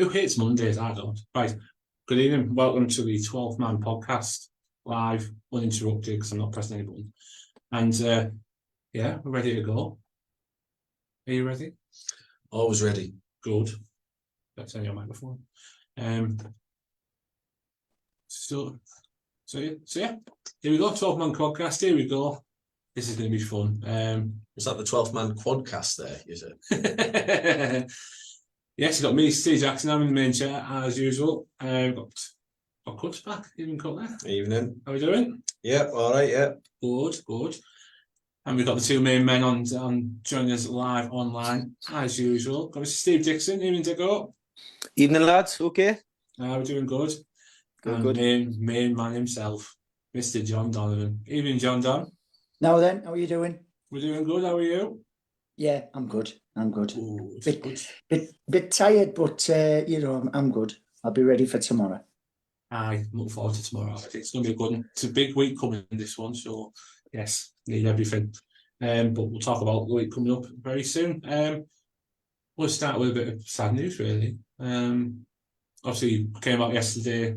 Who hates Mondays? I don't. Right. Good evening. Welcome to the 12th Man podcast, live, uninterrupted, because I'm not pressing any button. And yeah, we're ready to go. Are you ready? Always ready. Good. Let's turn your microphone. So yeah, here we go. 12-man podcast. Here we go. This is going to be fun. Was that the 12th man quadcast there, is it? Yes, you got me, Steve Jackson. I'm in the main chair as usual. Got Cuts back, even cut there. Evening. How are we doing? Yeah, all right, yeah. Good. And we've got the two main men on joining us live online as usual. Got Mr. Steve Dixon. Evening, Dicko. Evening, lads. Okay. We're doing good. Good. Main man himself, Mr. John Donovan. Evening, John Don. Now then, how are you doing? We're doing good. How are you? Yeah, I'm good. Ooh, Bit tired, but I'm good. I'll be ready for tomorrow. I look forward to tomorrow. It's going to be a good one. It's a big week coming in this one, so yes, need everything. But we'll talk about the week coming up very soon. We'll start with a bit of sad news, really. Obviously, it came out yesterday.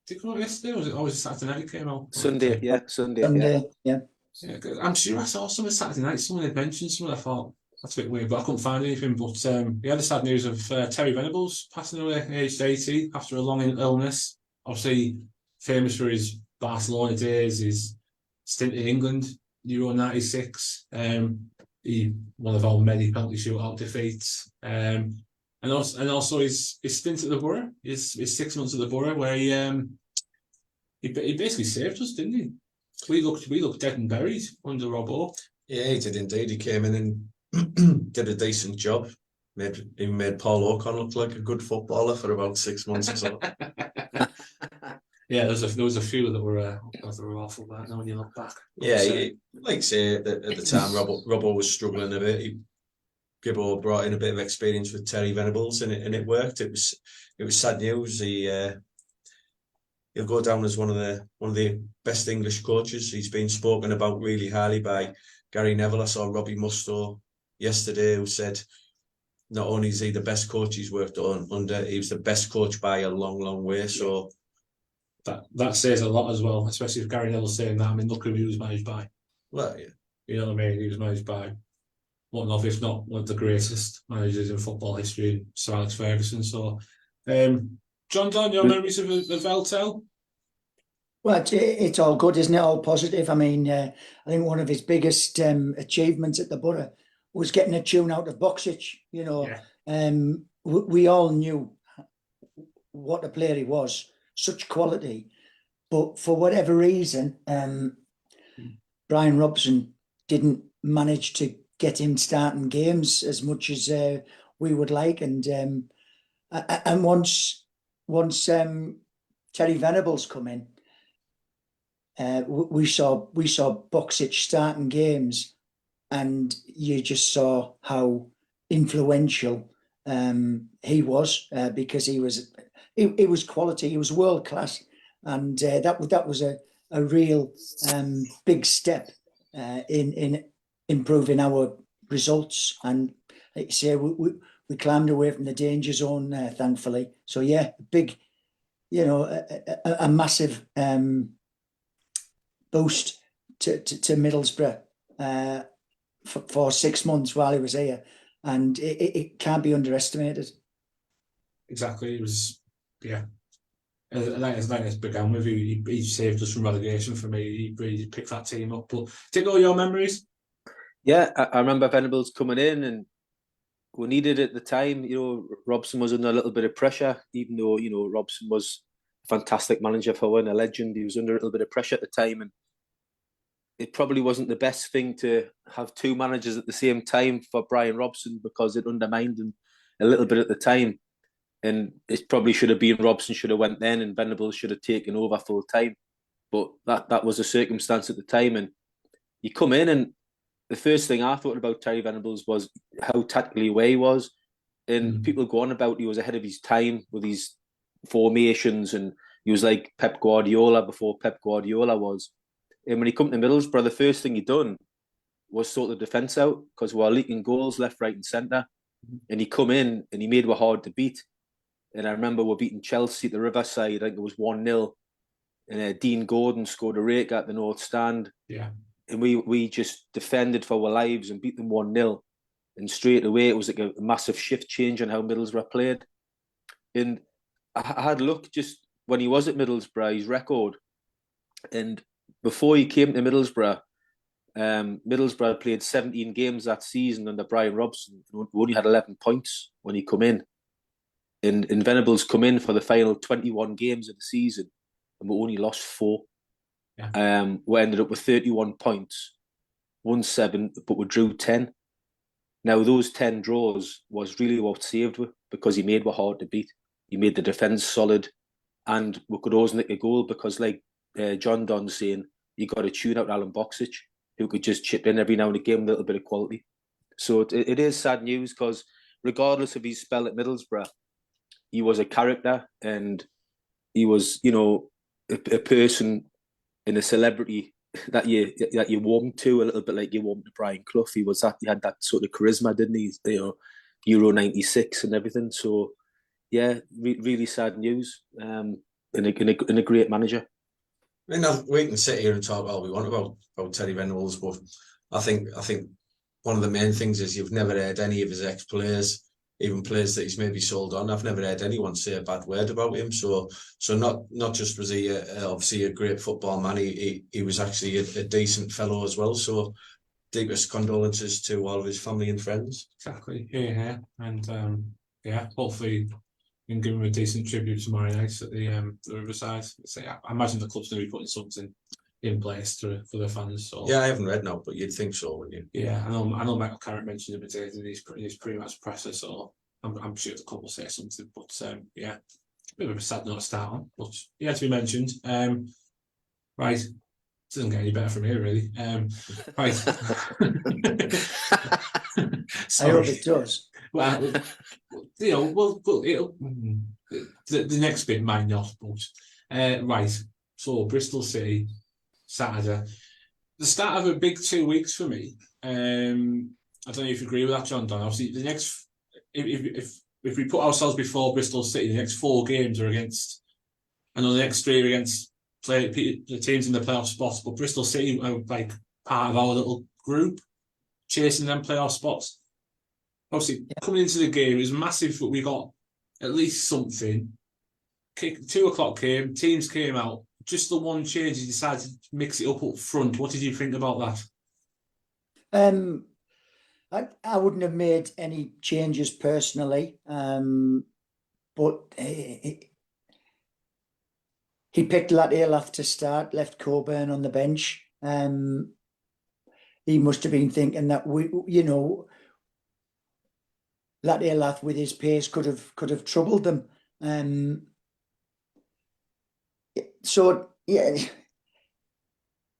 Did it come out yesterday? Or was it Saturday night it came out? Sunday, yeah. Sunday, yeah. I'm sure I saw some Saturday night. Someone had mentioned something. I thought that's a bit weird, but I couldn't find anything. But the sad news of Terry Venables passing away aged 80 after a long illness. Obviously, famous for his Barcelona days, his stint in England, Euro '96. He one of our many penalty shootout defeats. And also his stint at the Boro, his 6 months at the Boro, where he basically saved us, didn't he? We looked dead and buried under Robbo. Yeah, he did indeed. He came in and did a decent job. Made Paul O'Connor look like a good footballer for about 6 months or so. Yeah, there was a few that were awful back now when you look back. Yeah, like I say, at the time, Robbo was struggling a bit. Gibbo brought in a bit of experience with Terry Venables, and it worked. It was sad news. He'll go down as one of the best English coaches. He's been spoken about really highly by Gary Neville. I saw Robbie Mustoe yesterday, who said not only is he the best coach he's worked under, he was the best coach by a long, long way. So that says a lot as well, especially if Gary Neville's saying that. I mean, look who he was managed by. Well, yeah. You know what I mean? He was managed by one of, if not one of the greatest managers in football history, Sir Alex Ferguson. So, John Don, your memories of Veltel? Well, it's all good, isn't it? All positive. I mean, I think one of his biggest achievements at the Boro was getting a tune out of Boxic. You know, we all knew what a player he was, such quality. But for whatever reason, Brian Robson didn't manage to get him starting games as much as we would like. And once Terry Venables come in, we saw Boxic starting games, and you just saw how influential he was, because he was quality, he was world class, and that was a real big step in improving our results. And like you say, we climbed away from the danger zone, thankfully. So yeah, big, a massive boost to Middlesbrough for 6 months while he was here, and it can't be underestimated. Exactly, it was Like it's began with, he saved us from relegation for me. He really picked that team up. But take all your memories. Yeah, I remember Venables coming in, and we needed at the time. Robson was under a little bit of pressure, even though Robson was a fantastic manager for one, a legend. He was under a little bit of pressure at the time, and it probably wasn't the best thing to have two managers at the same time for Brian Robson, because it undermined him a little bit at the time. And it probably should have been Robson should have went then, and Venables should have taken over full time. But that was a circumstance at the time. And you come in, and the first thing I thought about Terry Venables was how tactically away he was. And people go on about he was ahead of his time with these formations, and he was like Pep Guardiola before Pep Guardiola was. And when he come to Middlesbrough, the first thing he done was sort the defence out, because we were leaking goals left, right and centre. And he come in and he made we hard to beat. And I remember we're beating Chelsea at the Riverside. I think it was 1-0. And Dean Gordon scored a rake at the North Stand. Yeah. And we just defended for our lives and beat them 1-0. And straight away, it was like a massive shift change on how Middlesbrough played. And I had a look just when he was at Middlesbrough, his record. And before he came to Middlesbrough, Middlesbrough played 17 games that season under Brian Robson. We only had 11 points when he come in. And Venable's come in for the final 21 games of the season, and we only lost 4. Yeah. We ended up with 31 points, won 7, but we drew 10. Now, those 10 draws was really what saved us because he made us hard to beat. He made the defence solid, and we could always nick a goal because, like John Don's saying, you got to tune out Alan Boksic, who could just chip in every now and again with a little bit of quality. So it is sad news because regardless of his spell at Middlesbrough, he was a character and he was, a person and a celebrity that you warmed to a little bit like you warmed to Brian Clough. He had that sort of charisma, didn't he? Euro 96 and everything. So yeah, really sad news. And a great manager. I mean, we can sit here and talk all we want about Terry Venables, but I think one of the main things is you've never heard any of his ex-players, even players that he's maybe sold on. I've never heard anyone say a bad word about him. So not just was he obviously a great football man, he was actually a decent fellow as well. So deepest condolences to all of his family and friends. Exactly. Yeah. And hopefully we can give him a decent tribute tomorrow night at the Riverside. So, I imagine the club's going to be putting something in place for the fans. So. Yeah, I haven't read now, but you'd think so, wouldn't you? Yeah, I know Michael Carrick mentioned him today in his pre-match presser, so I'm sure the club will say something. But a bit of a sad note to start on, but to be mentioned. Right, doesn't get any better from here, really. Right. I hope it does. Well, the next bit might not, but right. So Bristol City, Saturday. The start of a big 2 weeks for me. I don't know if you agree with that, John Don. Obviously, the next, if we put ourselves before Bristol City, the next 4 games are against, I know the next 3 are against the teams in the playoff spots, but Bristol City are like part of our little group, chasing them playoff spots. Obviously, coming into the game, it was massive that we got at least something. 2 o'clock came, teams came out. Just the one change, he decided to mix it up front. What did you think about that? I wouldn't have made any changes personally, but he picked Lattialath to start, left Coburn on the bench. He must have been thinking that Lattialath with his pace could have troubled them. So yeah,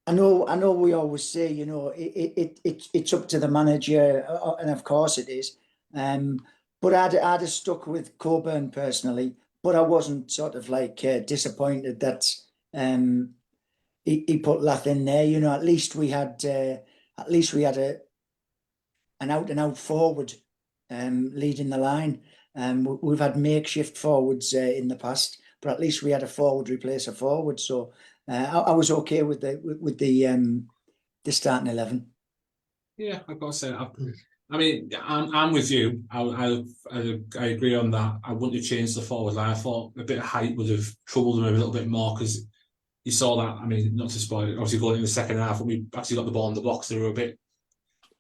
I know. We always say, it's up to the manager, and of course it is. But I'd have stuck with Coburn personally. But I wasn't sort of like disappointed that he put Lath in there. At least we had an out and out forward leading the line. We've had makeshift forwards in the past, but at least we had a forward replace a forward. So I was okay with the starting 11. Yeah, I've got to say, I mean, I'm with you. I agree on that. I wouldn't have changed the forward line. I thought a bit of height would have troubled them a little bit more because you saw that. I mean, not to spoil it, obviously going in the second half when we actually got the ball in the box, they weren't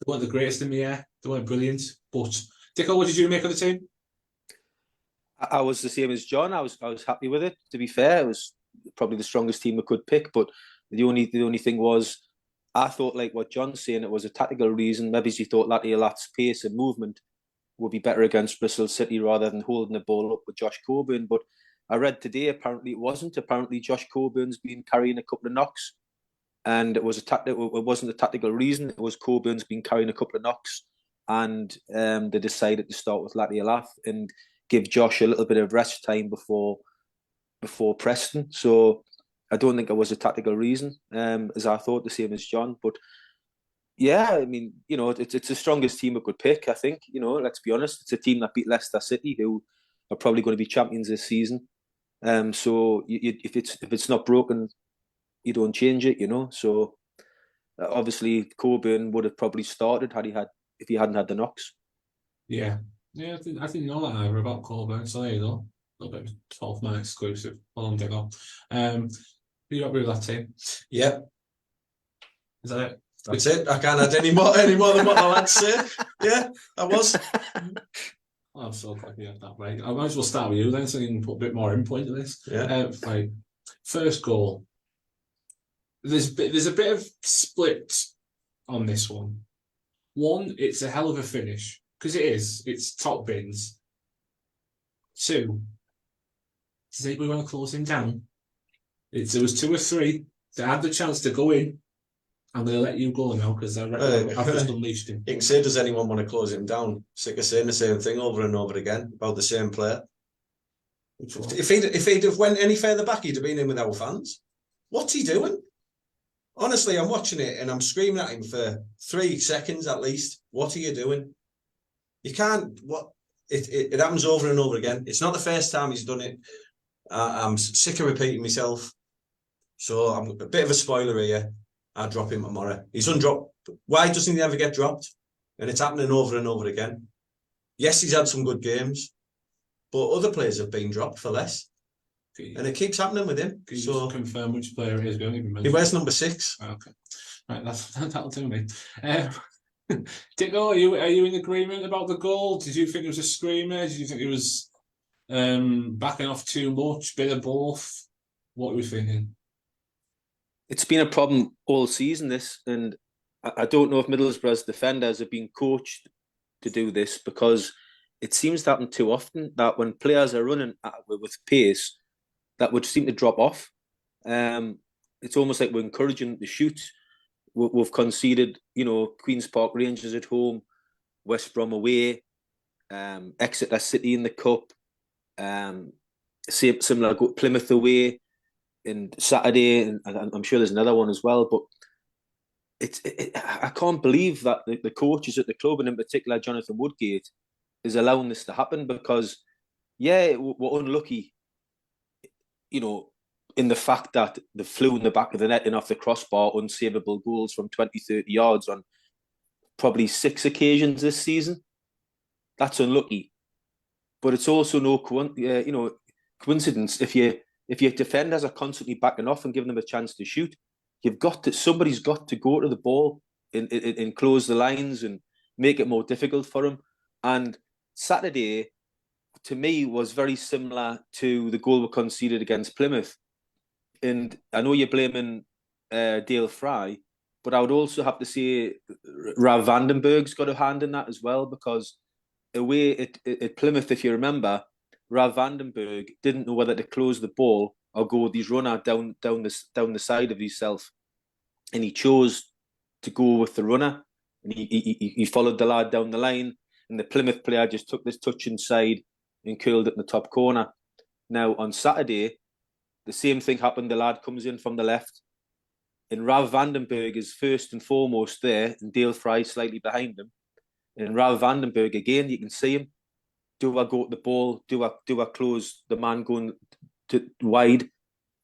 the greatest in the air. They weren't brilliant. But Dicko, what did you make of the team? I was the same as John. I was happy with it. To be fair, it was probably the strongest team we could pick. But the only thing was, I thought, like what John's saying, it was a tactical reason. Maybe he thought Lattialath's pace and movement would be better against Bristol City rather than holding the ball up with Josh Coburn. But I read today, apparently it wasn't. Apparently Josh Coburn's been carrying a couple of knocks, and it wasn't a tactical reason. It was Coburn's been carrying a couple of knocks, and they decided to start with Lattialath and give Josh a little bit of rest time before Preston. So I don't think it was a tactical reason, as I thought, the same as John. But yeah, I mean, it's the strongest team we could pick, I think. Let's be honest, it's a team that beat Leicester City, who are probably going to be champions this season. So if it's not broken, you don't change it, you know. So obviously Coburn would have probably started if he hadn't had the knocks. Yeah. Yeah, I didn't know that either about Colburn, so there you go. A little bit of 12 man exclusive. Well on, Diggle. You agree with that, team? Yeah, Is that it? that's it. I can't add any more than what the lads said. Yeah, I was. I'm so glad you had that right. I might as well start with you then, so you can put a bit more input into this. Yeah. Like, first goal. There's a bit of split on this one. One, it's a hell of a finish because it is. It's top bins. Two, does anybody want to close him down? There was 2 or 3 that had the chance to go in. I'm going to let you go now because I've just unleashed him. You can say, does anyone want to close him down? Sick of saying the same thing over and over again about the same player. If he'd have went any further back, he'd have been in with our fans. What's he doing? Honestly, I'm watching it and I'm screaming at him for 3 seconds at least. What are you doing? You can't. It happens over and over again. It's not the first time he's done it. I'm sick of repeating myself. So I'm a bit of a spoiler here. I'll drop him tomorrow. He's undropped. Why doesn't he ever get dropped? And it's happening over and over again. Yes, he's had some good games, but other players have been dropped for less. And it keeps happening with him. Can you just confirm which player it is? He wears number 6. Okay. Right, that'll do me. Dicko, are you in agreement about the goal? Did you think it was a screamer? Did you think it was backing off too much? Bit of both? What were you thinking? It's been a problem all season, this, and I don't know if Middlesbrough's defenders have been coached to do this, because it seems to happen too often that when players are running with pace, that would seem to drop off. It's almost like we're encouraging them to shoot. We've conceded, Queen's Park Rangers at home, West Brom away, Exeter City in the Cup, similar Plymouth away, and Saturday, and I'm sure there's another one as well. But I can't believe that the coaches at the club, and in particular Jonathan Woodgate, is allowing this to happen, because, yeah, we're unlucky, in the fact that they flew in the back of the net and off the crossbar, unsavable goals from 20, 30 yards on probably 6 occasions this season. That's unlucky. But it's also no coincidence if your defenders are constantly backing off and giving them a chance to shoot. Somebody's got to go to the ball and close the lines and make it more difficult for them. And Saturday, to me, was very similar to the goal we conceded against Plymouth. And I know you're blaming Dale Fry, but I would also have to say Rav Vandenberg's got a hand in that as well, because away at Plymouth, if you remember, Rav Vandenberg didn't know whether to close the ball or go with his runner down the side of himself, and he chose to go with the runner, and he followed the lad down the line, and the Plymouth player just took this touch inside and curled it in the top corner. Now on Saturday, the same thing happened. The lad comes in from the left, and Rav Vandenberg is first and foremost there, and Dale Fry slightly behind him. And Rav Vandenberg, again, you can see him. Do I go to the ball? Do I close the man going wide?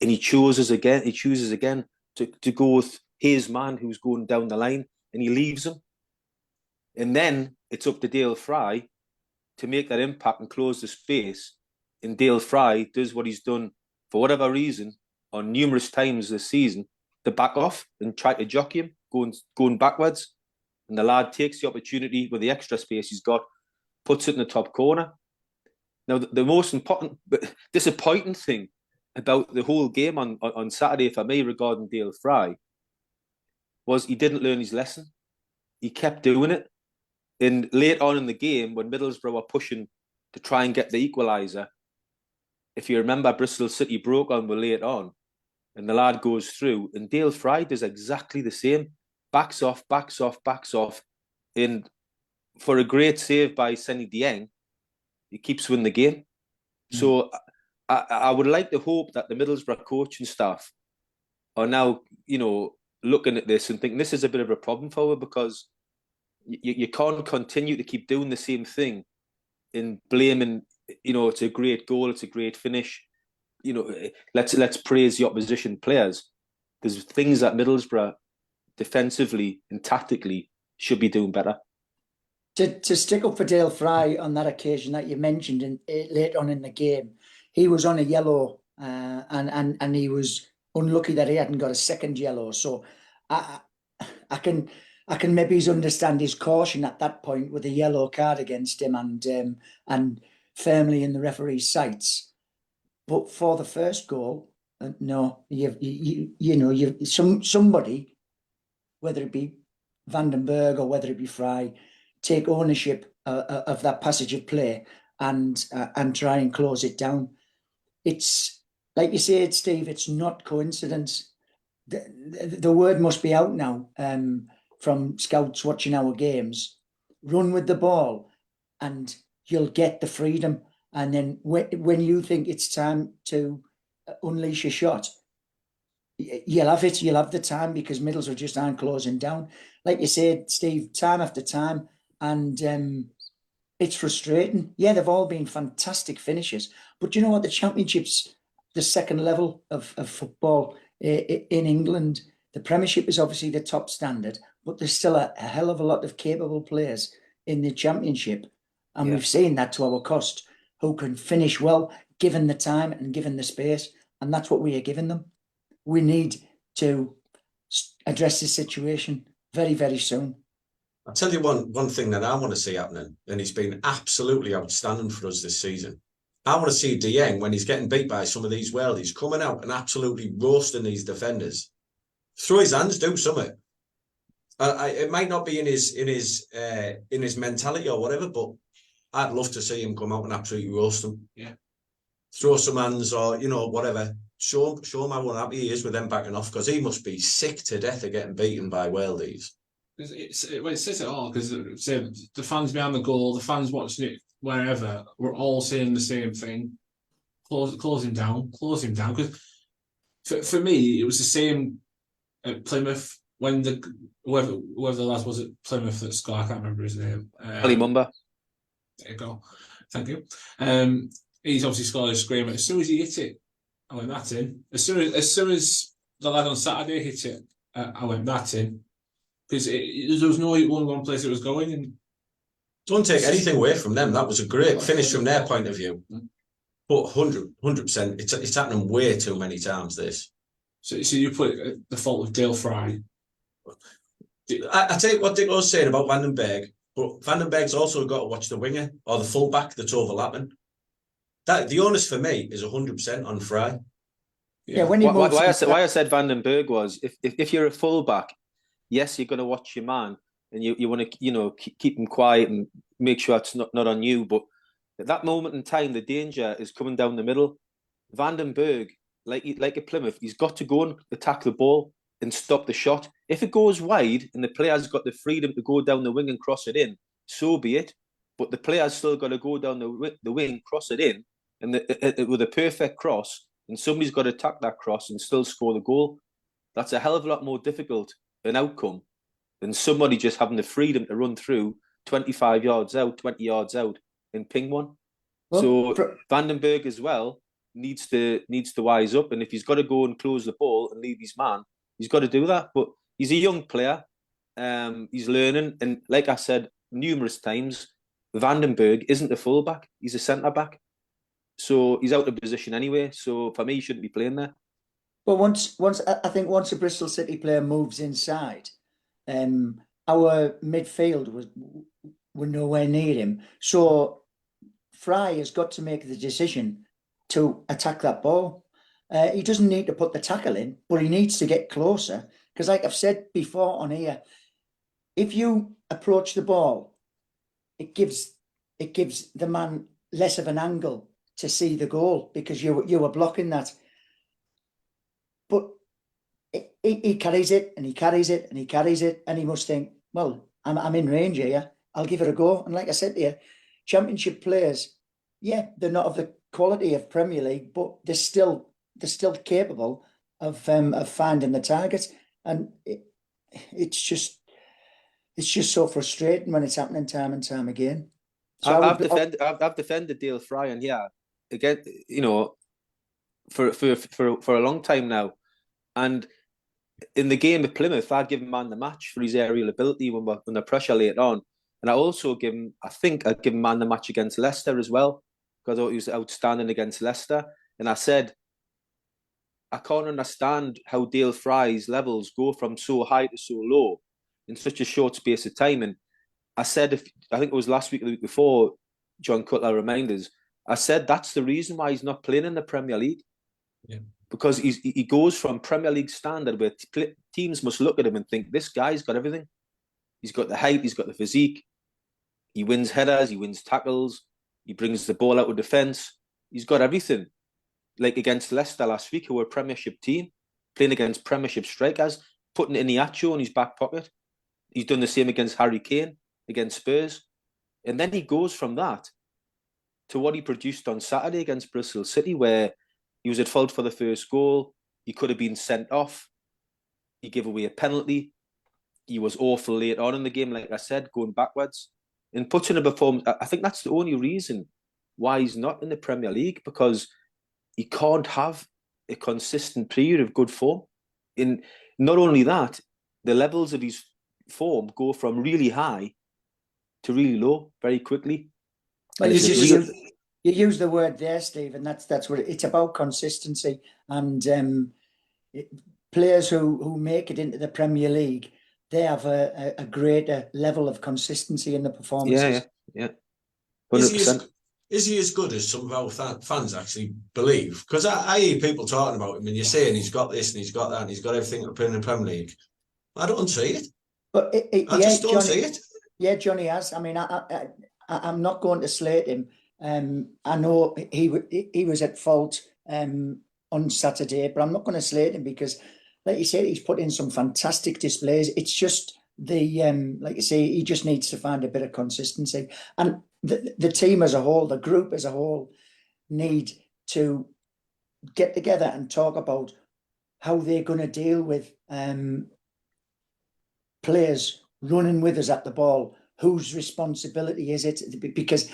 And he chooses again to go with his man who's going down the line, and he leaves him. And then it's up to Dale Fry to make that impact and close the space. And Dale Fry does what he's done for whatever reason on numerous times this season, to back off and try to jockey him, going backwards. And the lad takes the opportunity with the extra space he's got, puts it in the top corner. Now, the most important but disappointing thing about the whole game on Saturday for me regarding Dale Fry was he didn't learn his lesson. He kept doing it. And late on in the game, when Middlesbrough were pushing to try and get the equaliser, if you remember, Bristol City broke on late on, and the lad goes through, and Dale Fry does exactly the same. Backs off, and for a great save by Senny Dieng, he keeps winning the game. So I would like to hope that the Middlesbrough coaching staff are now, looking at this and think this is a bit of a problem for us, because you can't continue to keep doing the same thing and blaming you know, it's a great goal, it's a great finish. You know, let's praise the opposition players. There's things that Middlesbrough defensively and tactically should be doing better. To stick up for Dale Fry on that occasion that you mentioned later on in the game, he was on a yellow, and he was unlucky that he hadn't got a second yellow. So I can maybe understand his caution at that point with a yellow card against him and firmly in the referee's sights. But for the first goal, no, somebody, whether it be Vandenberg or whether it be Fry, take ownership of that passage of play and try and close it down. It's like you said, Steve. It's not coincidence. The word must be out now from scouts watching our games. Run with the ball, and you'll get the freedom. And then when you think it's time to unleash a shot, you'll have it. You'll have the time because Middlesbrough just aren't closing down. Like you said, Steve, time after time. And it's frustrating. Yeah, they've all been fantastic finishes. But you know what? The Championship's the second level of football in England. The Premiership is obviously the top standard, but there's still a hell of a lot of capable players in the Championship. And we've seen that to our cost, who can finish well, given the time and given the space. And that's what we are giving them. We need to address this situation very, very soon. I'll tell you one thing that I want to see happening, and he's been absolutely outstanding for us this season. I want to see Dieng, when he's getting beat by some of these worldies, coming out and absolutely roasting these defenders. Throw his hands, do something. It might not be in his mentality or whatever, but I'd love to see him come out and absolutely roast them. Yeah. Throw some hands or, whatever. Show him how unhappy he is with them backing off, because he must be sick to death of getting beaten by worldies. It says it all, because the fans behind the goal, the fans watching it wherever, we're all saying the same thing. Close him down. Because for me, it was the same at Plymouth when whoever the lad was at Plymouth that scored, I can't remember his name. Ali Mumba. There you go. Thank you. He's obviously scored a screamer. As soon as he hit it, I went, that's in. As soon as the lad on Saturday hit it, I went, that's in. Because there was no one place it was going. And don't take anything away from them. That was a great finish from their point of view. But 100%, it's happening way too many times, this. So you put the fault of Dale Fry. I tell you what Dick was saying about Vandenberg, but Vandenberg's also got to watch the winger or the fullback that's overlapping. The onus for me is 100% on Fry. Yeah, when he why I said Vandenberg was if you're a fullback, yes, you're going to watch your man and you want to keep him quiet and make sure it's not on you. But at that moment in time, the danger is coming down the middle. Vandenberg, like at Plymouth, he's got to go and attack the ball and stop the shot. If it goes wide and the player's got the freedom to go down the wing and cross it in, so be it. But the player's still got to go down the wing, cross it in, and with a perfect cross, and somebody's got to attack that cross and still score the goal. That's a hell of a lot more difficult an outcome than somebody just having the freedom to run through 25 yards out, 20 yards out and ping one. Well, so Vandenberg as well needs to wise up, and if he's got to go and close the ball and leave his man, he's got to do that. But he's a young player, he's learning, and like I said numerous times, Vandenberg isn't a fullback, he's a centre back. So he's out of position anyway. So for me, he shouldn't be playing there. But once I think once a Bristol City player moves inside, our midfield were nowhere near him. So Fry has got to make the decision to attack that ball. He doesn't need to put the tackle in, but he needs to get closer. Because like I've said before on here, if you approach the ball, it gives the man less of an angle to see the goal because you were blocking that. But he carries it and he carries it and he carries it, and he must think, well, I'm in range here, I'll give it a go. And like I said to you, Championship players, yeah, they're not of the quality of Premier League, but they're still capable of finding the target. And it's just so frustrating when it's happening time and time again. So I would, I've defended Dale Fry, and yeah, again, you know, for a long time now, and in the game at Plymouth, I'd give him man the match for his aerial ability when the pressure later on, and I think I'd give him man the match against Leicester as well, because I thought he was outstanding against Leicester, and I said, I can't understand how Dale Fry's levels go from so high to so low in such a short space of time. And I said, I think it was last week or the week before, John Cutler reminded us, I said that's the reason why he's not playing in the Premier League. Yeah. Because he goes from Premier League standard where teams must look at him and think, this guy's got everything. He's got the height, he's got the physique, he wins headers, he wins tackles, he brings the ball out of defence, he's got everything. Like against Leicester last week, who were a Premiership team, playing against Premiership strikers, putting Iniacho in his back pocket. He's done the same against Harry Kane, against Spurs. And then he goes from that to what he produced on Saturday against Bristol City, where he was at fault for the first goal. He could have been sent off. He gave away a penalty. He was awful late on in the game, like I said, going backwards. And puts in a performance, I think that's the only reason why he's not in the Premier League, because he can't have a consistent period of good form. And not only that, the levels of his form go from really high to really low very quickly. Well, you use the word there, Stephen. That's what it's about, consistency. And players who make it into the Premier League, they have a greater level of consistency in the performances. Yeah. 100%. Is he as good as some of our fans actually believe? Because I hear people talking about him, and you're saying he's got this and he's got that and he's got everything to play in the Premier League. I don't see it. But I just don't see it. Yeah, Johnny has. I mean, I'm not going to slate him. I know he was at fault on Saturday, but I'm not going to slate him because, like you said, he's put in some fantastic displays. It's just like you say, he just needs to find a bit of consistency. And the team as a whole, the group as a whole, need to get together and talk about how they're going to deal with players running with us at the ball. Whose responsibility is it? Because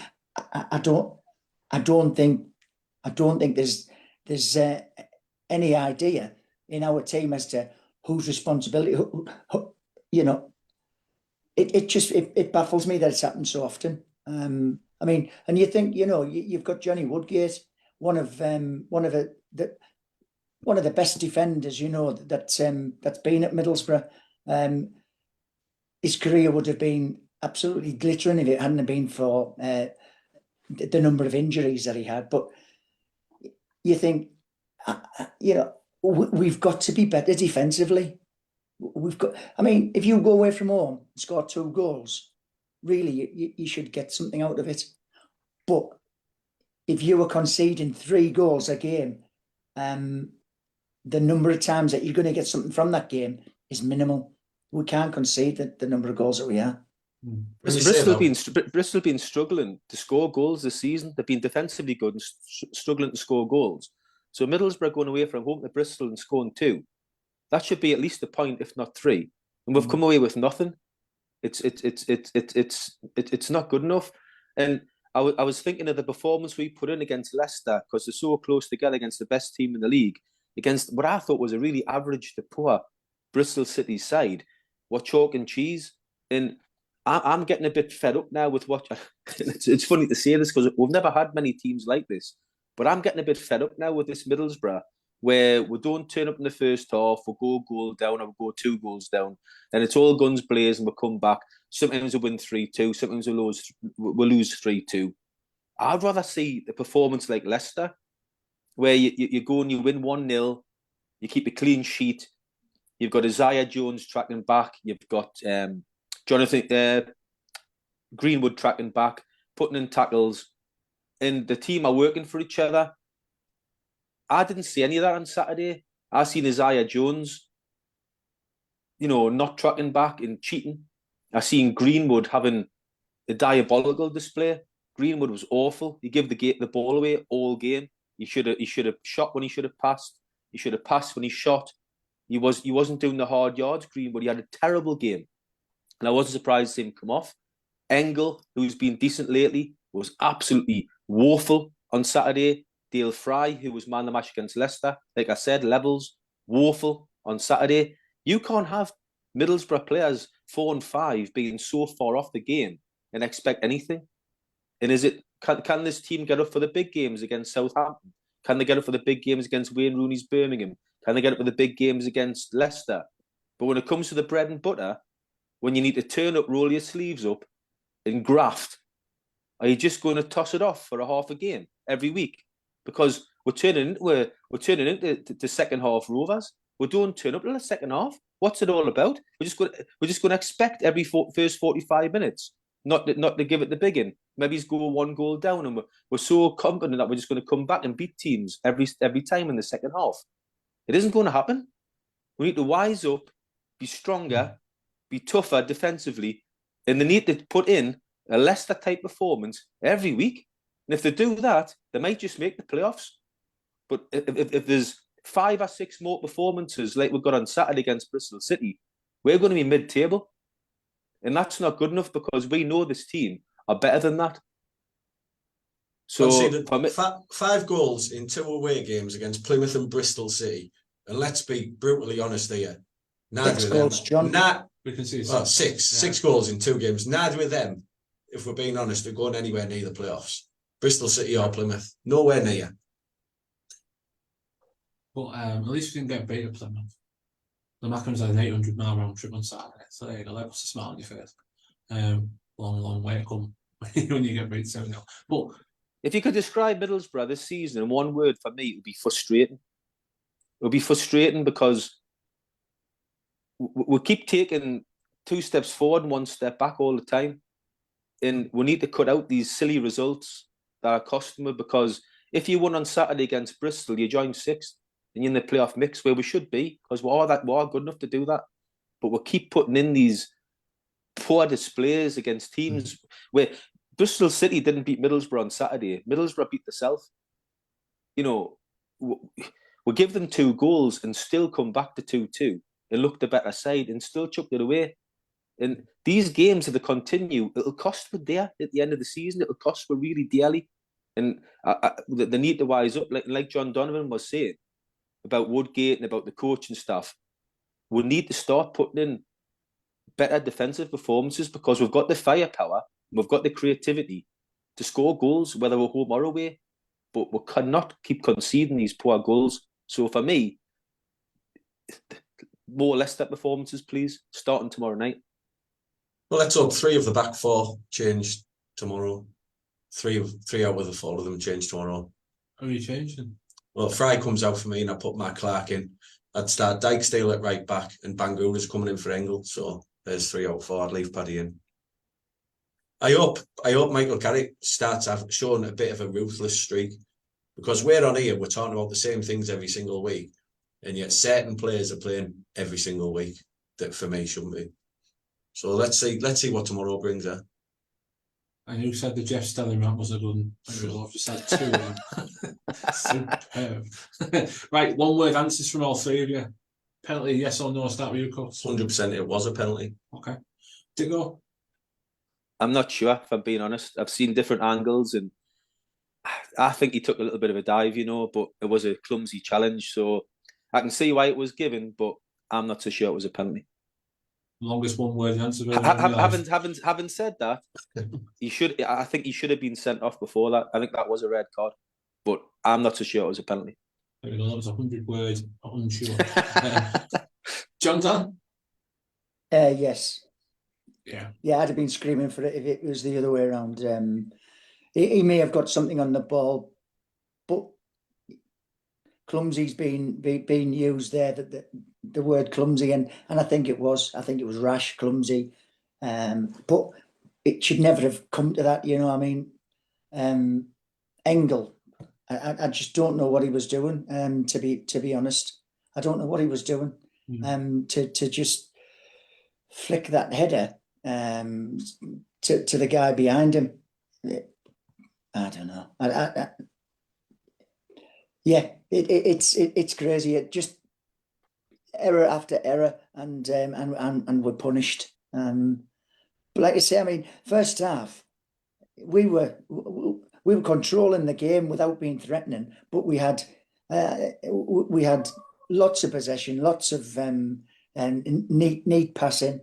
I don't think there's any idea in our team as to whose responsibility. You know, it baffles me that it's happened so often. I mean, and you think, you know, you've got Johnny Woodgate, one of the best defenders, you know, that's been at Middlesbrough. His career would have been absolutely glittering if it hadn't been for the number of injuries that he had. But you think, you know, we've got to be better defensively. I mean, if you go away from home and score 2 goals, really, you should get something out of it. But if you were conceding 3 goals a game, the number of times that you're going to get something from that game is minimal. We can't concede the number of goals that we are. Bristol been struggling to score goals this season. They've been defensively good and struggling to score goals. So Middlesbrough going away from home to Bristol and scoring 2, that should be at least a point, if not 3. And we've come away with nothing. It's not good enough. And I was thinking of the performance we put in against Leicester, because they're so close together against the best team in the league, against what I thought was a really average to poor Bristol City side. What chalk and cheese. And I'm getting a bit fed up now with what. It's funny to say this because we've never had many teams like this, but I'm getting a bit fed up now with this Middlesbrough, where we don't turn up in the first half, we'll go a goal down or we'll go 2 goals down, and it's all guns blazing, we'll come back. Sometimes we'll win 3-2, sometimes we'll lose 3-2. I'd rather see the performance like Leicester, where you go and you win 1-0, you keep a clean sheet, you've got Isaiah Jones tracking back, you've got Jonathan Greenwood tracking back, putting in tackles, and the team are working for each other. I didn't see any of that on Saturday. I seen Isaiah Jones, you know, not tracking back and cheating. I seen Greenwood having a diabolical display. Greenwood was awful. He gave the ball away all game. He should have shot when he should have passed. He should have passed when he shot. He wasn't doing the hard yards, Greenwood. He had a terrible game. And I wasn't surprised to see him come off. Engel, who's been decent lately, was absolutely woeful on Saturday. Dale Fry, who was man of the match against Leicester, like I said, levels, woeful on Saturday. You can't have Middlesbrough players 4 and 5 being so far off the game and expect anything. And is it can this team get up for the big games against Southampton? Can they get up for the big games against Wayne Rooney's Birmingham? Can they get up for the big games against Leicester? But when it comes to the bread and butter, when you need to turn up, roll your sleeves up, and graft, are you just going to toss it off for a half a game every week? Because we're turning into second half rovers. We don't turn up in the second half. What's it all about? We're just going to expect every first 45 minutes not to give it the big in. Maybe he's go 1 goal down, and we're so confident that we're just going to come back and beat teams every time in the second half. It isn't going to happen. We need to wise up, be stronger, be tougher defensively, and they need to put in a Leicester type performance every week. And if they do that, they might just make the playoffs. But if there's 5 or 6 more performances like we got on Saturday against Bristol City, we're going to be mid-table. And that's not good enough, because we know this team are better than that. So see 5 goals in 2 away games against Plymouth and Bristol City. And let's be brutally honest here. Neither of goals, them. John. We can see six goals in 2 games. Neither of them, if we're being honest, are going anywhere near the playoffs. Bristol City or Plymouth. Nowhere near. But at least we didn't get beat at Plymouth. The Mackems had an 800-mile round trip on Saturday. So there you go. That puts a smile on your face. Long way to come when you get beat 7-0. But if you could describe Middlesbrough this season in one word, for me, it would be frustrating. It would be frustrating because we keep taking 2 steps forward and 1 step back all the time. And we need to cut out these silly results that are costing us, because if you won on Saturday against Bristol, you join 6th and you're in the playoff mix, where we should be, because we are good enough to do that. But we keep putting in these poor displays against teams where Bristol City didn't beat Middlesbrough on Saturday. Middlesbrough beat themselves. You know, we give them 2 goals and still come back to 2-2 and look the better side and still chuck it away. And these games, if they continue, it'll cost for dear at the end of the season. It'll cost for really dearly. And they need to wise up, like John Donovan was saying about Woodgate and about the coaching staff. We need to start putting in better defensive performances, because we've got the firepower, we've got the creativity to score goals, whether we're home or away. But we cannot keep conceding these poor goals. So for me, more Leicester performances, please, starting tomorrow night. Well, let's hope 3 of the back 4 change tomorrow. 3 out of the 4 of them change tomorrow. How are you changing? Well, Fry comes out for me and I put Matt Clark in. I'd start Dykesdale at right back and Bangura's coming in for Engel. So there's 3 out of 4. I'd leave Paddy in. I hope Michael Carrick starts showing a bit of a ruthless streak, because we're on here, we're talking about the same things every single week, and yet certain players are playing every single week that for me shouldn't be. So let's see what tomorrow brings her. And who said the Jeff Stelling rant was a good one? I've just had 2 of them. Superb. Right, 1-word answers from all 3 of you. Penalty, yes or no? Start with you, Cut. 100% it was a penalty. Okay. Did it go? I'm not sure, if I'm being honest. I've seen different angles, and I think he took a little bit of a dive, but it was a clumsy challenge. So I can see why it was given, but I'm not so sure it was a penalty. Longest 1-word answer. Having said that, I think he should have been sent off before that. I think that was a red card, but I'm not so sure it was a penalty. There we go. That was 100 words. Unsure. John Dan? Yes. Yeah, I'd have been screaming for it if it was the other way around. He may have got something on the ball, but clumsy's been used there. The word clumsy, and I think it was rash, clumsy, but it should never have come to that. I mean, Engel, I just don't know what he was doing. To be honest, I don't know what he was doing. To just flick that header to the guy behind him. I don't know. Yeah, it's crazy. It just error after error, and we're punished. But like I say, I mean, first half, we were controlling the game without being threatening, but we had lots of possession, lots of neat passing.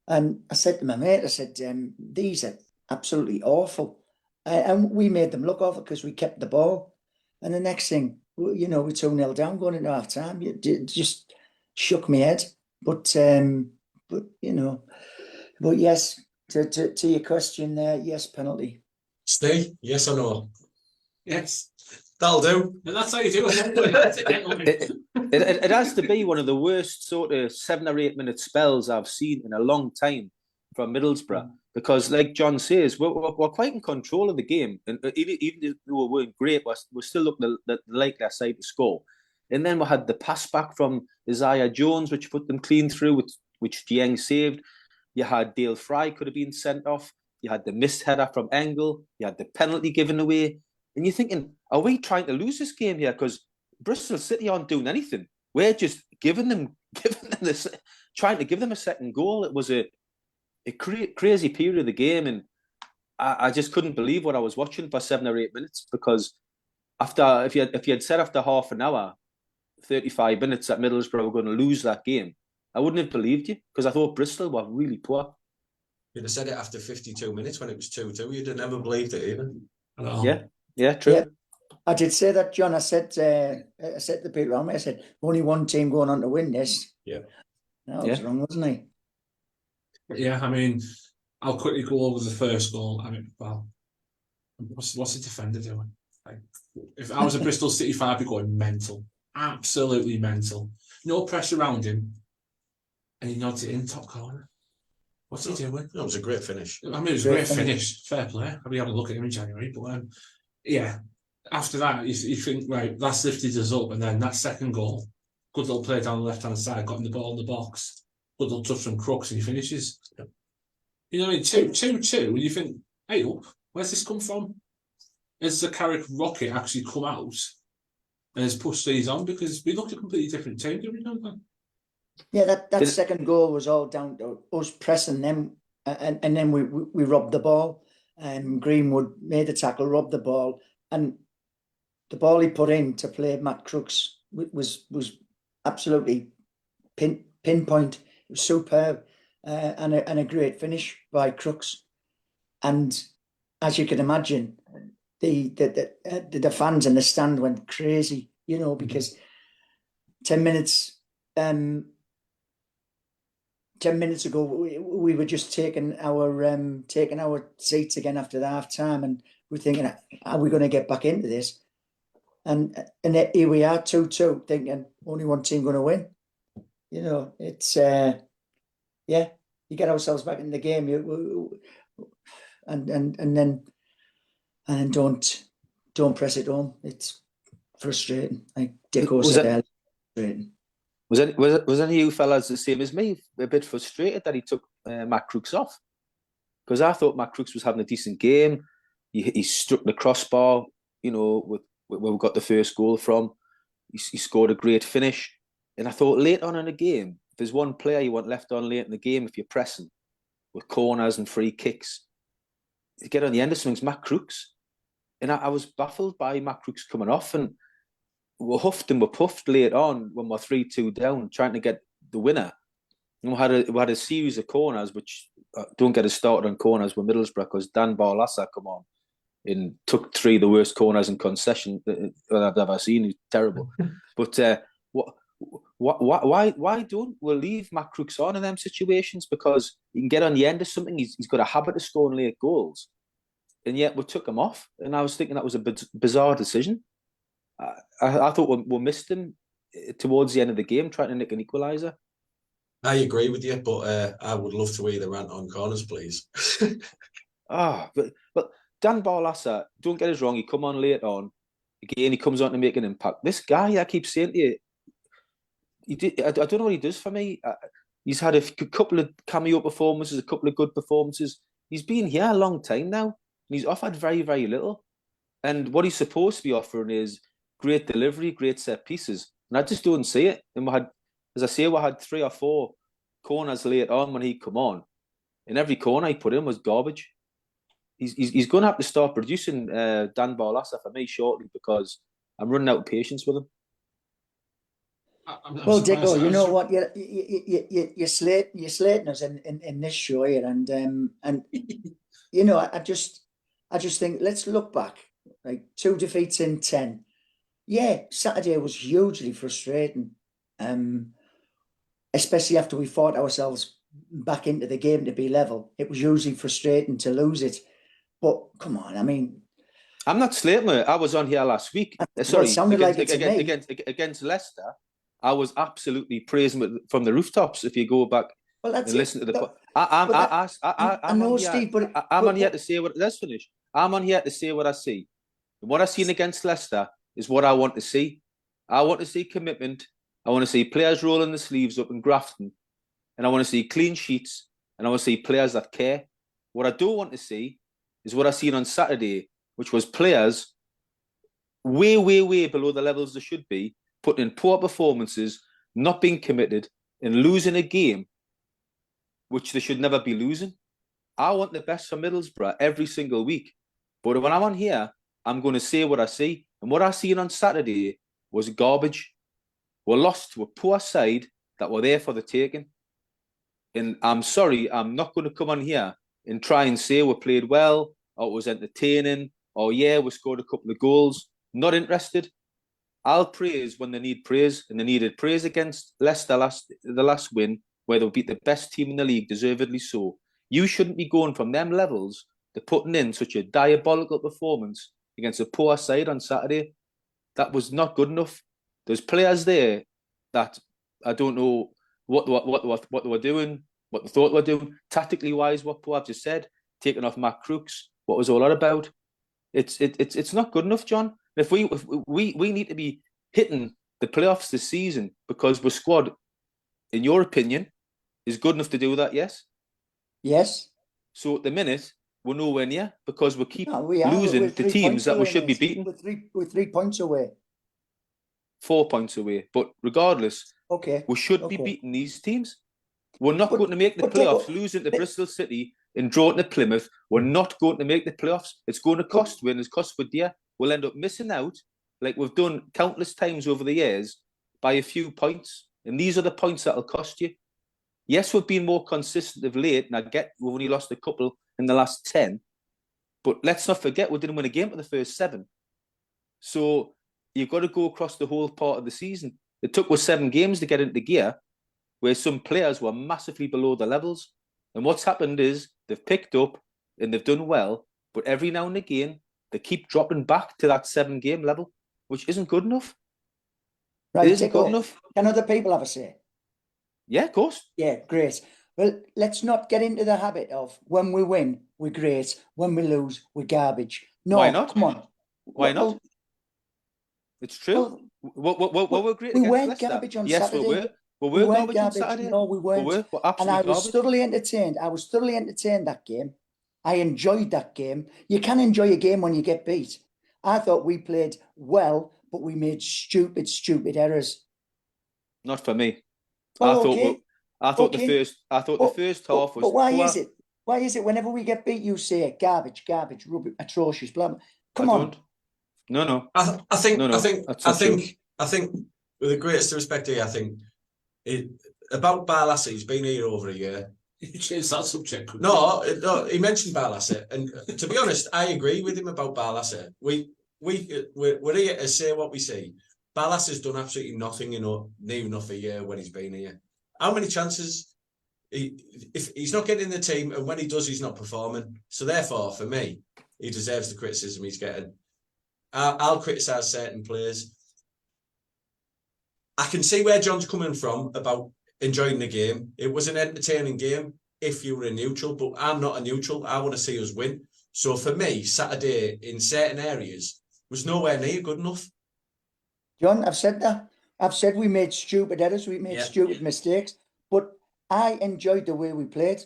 And I said to my mate, I said, these are absolutely awful. And we made them look awful because we kept the ball. And the next thing, we're 2-0 down going into half time. It just shook my head. But yes, to your question there, yes, penalty. Steve, yes or no? Yes. That'll do. And that's how you do it. It has to be one of the worst sort of 7 or 8 minute spells I've seen in a long time from Middlesbrough, because like John says, we're quite in control of the game, and even though we weren't great, we're still looking at the likely side to score. And then we had the pass back from Isaiah Jones, which put them clean through, which Dieng saved. You had Dale Fry could have been sent off. You had the missed header from Engel. You had the penalty given away. And you're thinking, are we trying to lose this game here? Because Bristol City aren't doing anything. We're just giving them this, trying to give them a second goal. It was a crazy period of the game, and I just couldn't believe what I was watching for 7 or 8 minutes, because if you had said after half an hour, 35 minutes that Middlesbrough were going to lose that game, I wouldn't have believed you, because I thought Bristol were really poor. You'd have said it after 52 minutes when it was 2-2. You'd have never believed it even. Yeah, true. Yeah, I did say that, John. I said to people around me, I said, only one team going on to win this. Yeah. No, I was wrong, wasn't I? Yeah, I mean, I'll quickly go over the first goal. I mean, well, what's the defender doing? Like, if I was a Bristol City fan, I'd be going mental. Absolutely mental. No pressure around him. And he nods it in top corner. What's he doing? That was a great finish. I mean, it was a great finish. Fair play. I'll be having a look at him in January. But yeah, after that, you think, right, that's lifted us up. And then that second goal, good little play down the left-hand side, got him the ball in the box. Good little touch from Crooks, and he finishes. You know what I mean? 2-2, and you think, hey, up, where's this come from? Has the Carrick rocket actually come out and has pushed these on? Because we looked a completely different team, didn't we? Don't we? Yeah, that second goal was all down to us pressing them, and then we robbed the ball. Greenwood made the tackle, robbed the ball, and the ball he put in to play Matt Crooks was absolutely pinpoint. It was superb, and a great finish by Crooks. And as you can imagine, the fans in the stand went crazy, because 10 minutes. 10 minutes ago, we were just taking our seats again after the half time, and we're thinking, are we going to get back into this? And here we are, 2-2, thinking only one team going to win. It's you get ourselves back in the game, and then don't press it home. It's frustrating. Like Dicko said, frustrating. Was any of you fellas the same as me, a bit frustrated that he took Matt Crooks off? Because I thought Matt Crooks was having a decent game. He struck the crossbar, with where we got the first goal from. He scored a great finish. And I thought late on in the game, if there's one player you want left on late in the game, if you're pressing with corners and free kicks, to get on the end of something's Matt Crooks. And I was baffled by Matt Crooks coming off, and we huffed and we puffed late on when we're 3-2 down, trying to get the winner. And we had a series of corners, which don't get us started on corners with Middlesbrough, because Dan Barlaser come on and took 3 of the worst corners in concession that I've ever seen. He's terrible. But why don't we leave Matt Crooks on in them situations? Because he can get on the end of something. He's got a habit of scoring late goals, and yet we took him off. And I was thinking that was a bizarre decision. I thought we missed him towards the end of the game, trying to nick an equaliser. I agree with you, but I would love to hear the rant on corners, please. But Dan Barlaser, don't get us wrong, he come on late on. Again, he comes on to make an impact. This guy, I keep saying to you, I don't know what he does for me. He's had a couple of cameo performances, a couple of good performances. He's been here a long time now, and he's offered very, very little. And what he's supposed to be offering is great delivery, great set pieces. And I just don't see it. And we had 3 or 4 corners late on when he come on. and every corner he put in was garbage. He's going to have to start producing Dan Barlaser for me shortly, because I'm running out of patience with him. Well, Dicko, you know what? You're slating us in this show here, and you know, I just think, let's look back. Like 2 defeats in 10. Yeah, Saturday was hugely frustrating, especially after we fought ourselves back into the game to be level. It was hugely frustrating to lose it. But come on, I mean, I'm not slating it. I was on here last week. Well, it sounded like it to me. Against Leicester. I was absolutely praising it from the rooftops. If you go back and listen to the, I'm on here. Steve, I'm on here to say what. Let's finish. I'm on here to say what I see. And what I seen against Leicester is what I want to see. I want to see commitment. I want to see players rolling the sleeves up and grafting, and I want to see clean sheets, and I want to see players that care. What I don't want to see is what I seen on Saturday, which was players way below the levels they should be, putting in poor performances, not being committed, and losing a game which they should never be losing. I want the best for Middlesbrough every single week. But when I'm on here, I'm going to say what I see. And what I seen on Saturday was garbage. We're lost to a poor side that were there for the taking. And I'm sorry, I'm not going to come on here and try and say we played well, or it was entertaining, or yeah, we scored a couple of goals. Not interested. I'll praise when they need praise, and they needed praise against Leicester the last win, where they'll beat the best team in the league, deservedly so. You shouldn't be going from them levels to putting in such a diabolical performance against a poor side on Saturday. That was not good enough. There's players there that I don't know what they were doing, what they thought they were doing. Tactically wise, what I've just said, taking off Matt Crooks, what was all that about? It's not good enough, John. If we need to be hitting the playoffs this season, because our squad, in your opinion, is good enough to do that, yes? Yes. So at the minute, we're nowhere near, because we keep losing to teams that we should be beating. We're 3 points away. 4 points away. But regardless, okay, we should be beating these teams. We're not going to make the playoffs, losing to Bristol City and drawing to Plymouth. We're not going to make the playoffs. It's going to cost win. It's cost for dear. We'll end up missing out, like we've done countless times over the years, by a few points. And these are the points that'll cost you. Yes, we've been more consistent of late, and I get we've only lost a couple in the last 10. But let's not forget we didn't win a game for the first 7. So you've got to go across the whole part of the season. It took us 7 games to get into gear, where some players were massively below the levels. And what's happened is they've picked up and they've done well, but every now and again, they keep dropping back to that 7-game level, which isn't good enough. Right, it isn't good enough. Can other people have a say? Yeah, of course. Yeah, great. Well, let's not get into the habit of when we win, we're great. When we lose, we're garbage. No, why not? Come on. Why not? It's true. We're great. We against weren't Leicester. garbage on yes, Saturday. We weren't garbage on Saturday. No, we weren't. We're and I was garbage. thoroughly entertained. That game. I enjoyed that game. You can enjoy a game when you get beat. I thought we played well, but we made stupid errors. Not for me. Well, I thought the first half was. But why is it? Why is it whenever we get beat, you say garbage, rubbish, atrocious, blah blah. Come on. No. I think with the greatest respect here, I think about Barlaser, he's been here over a year. You changed that subject. No, he mentioned Barlaser, and to be honest, I agree with him about Barlaser. We're here to say what we see. Barlaser's done absolutely nothing near enough a year when he's been here. How many chances? If he's not getting in the team, and when he does, he's not performing. So therefore, for me, he deserves the criticism he's getting. I'll criticise certain players. I can see where John's coming from about enjoying the game. It was an entertaining game if you were a neutral, but I'm not a neutral. I want to see us win. So for me, Saturday in certain areas was nowhere near good enough. John, I've said that. I've said we made stupid errors, we made stupid mistakes, but I enjoyed the way we played.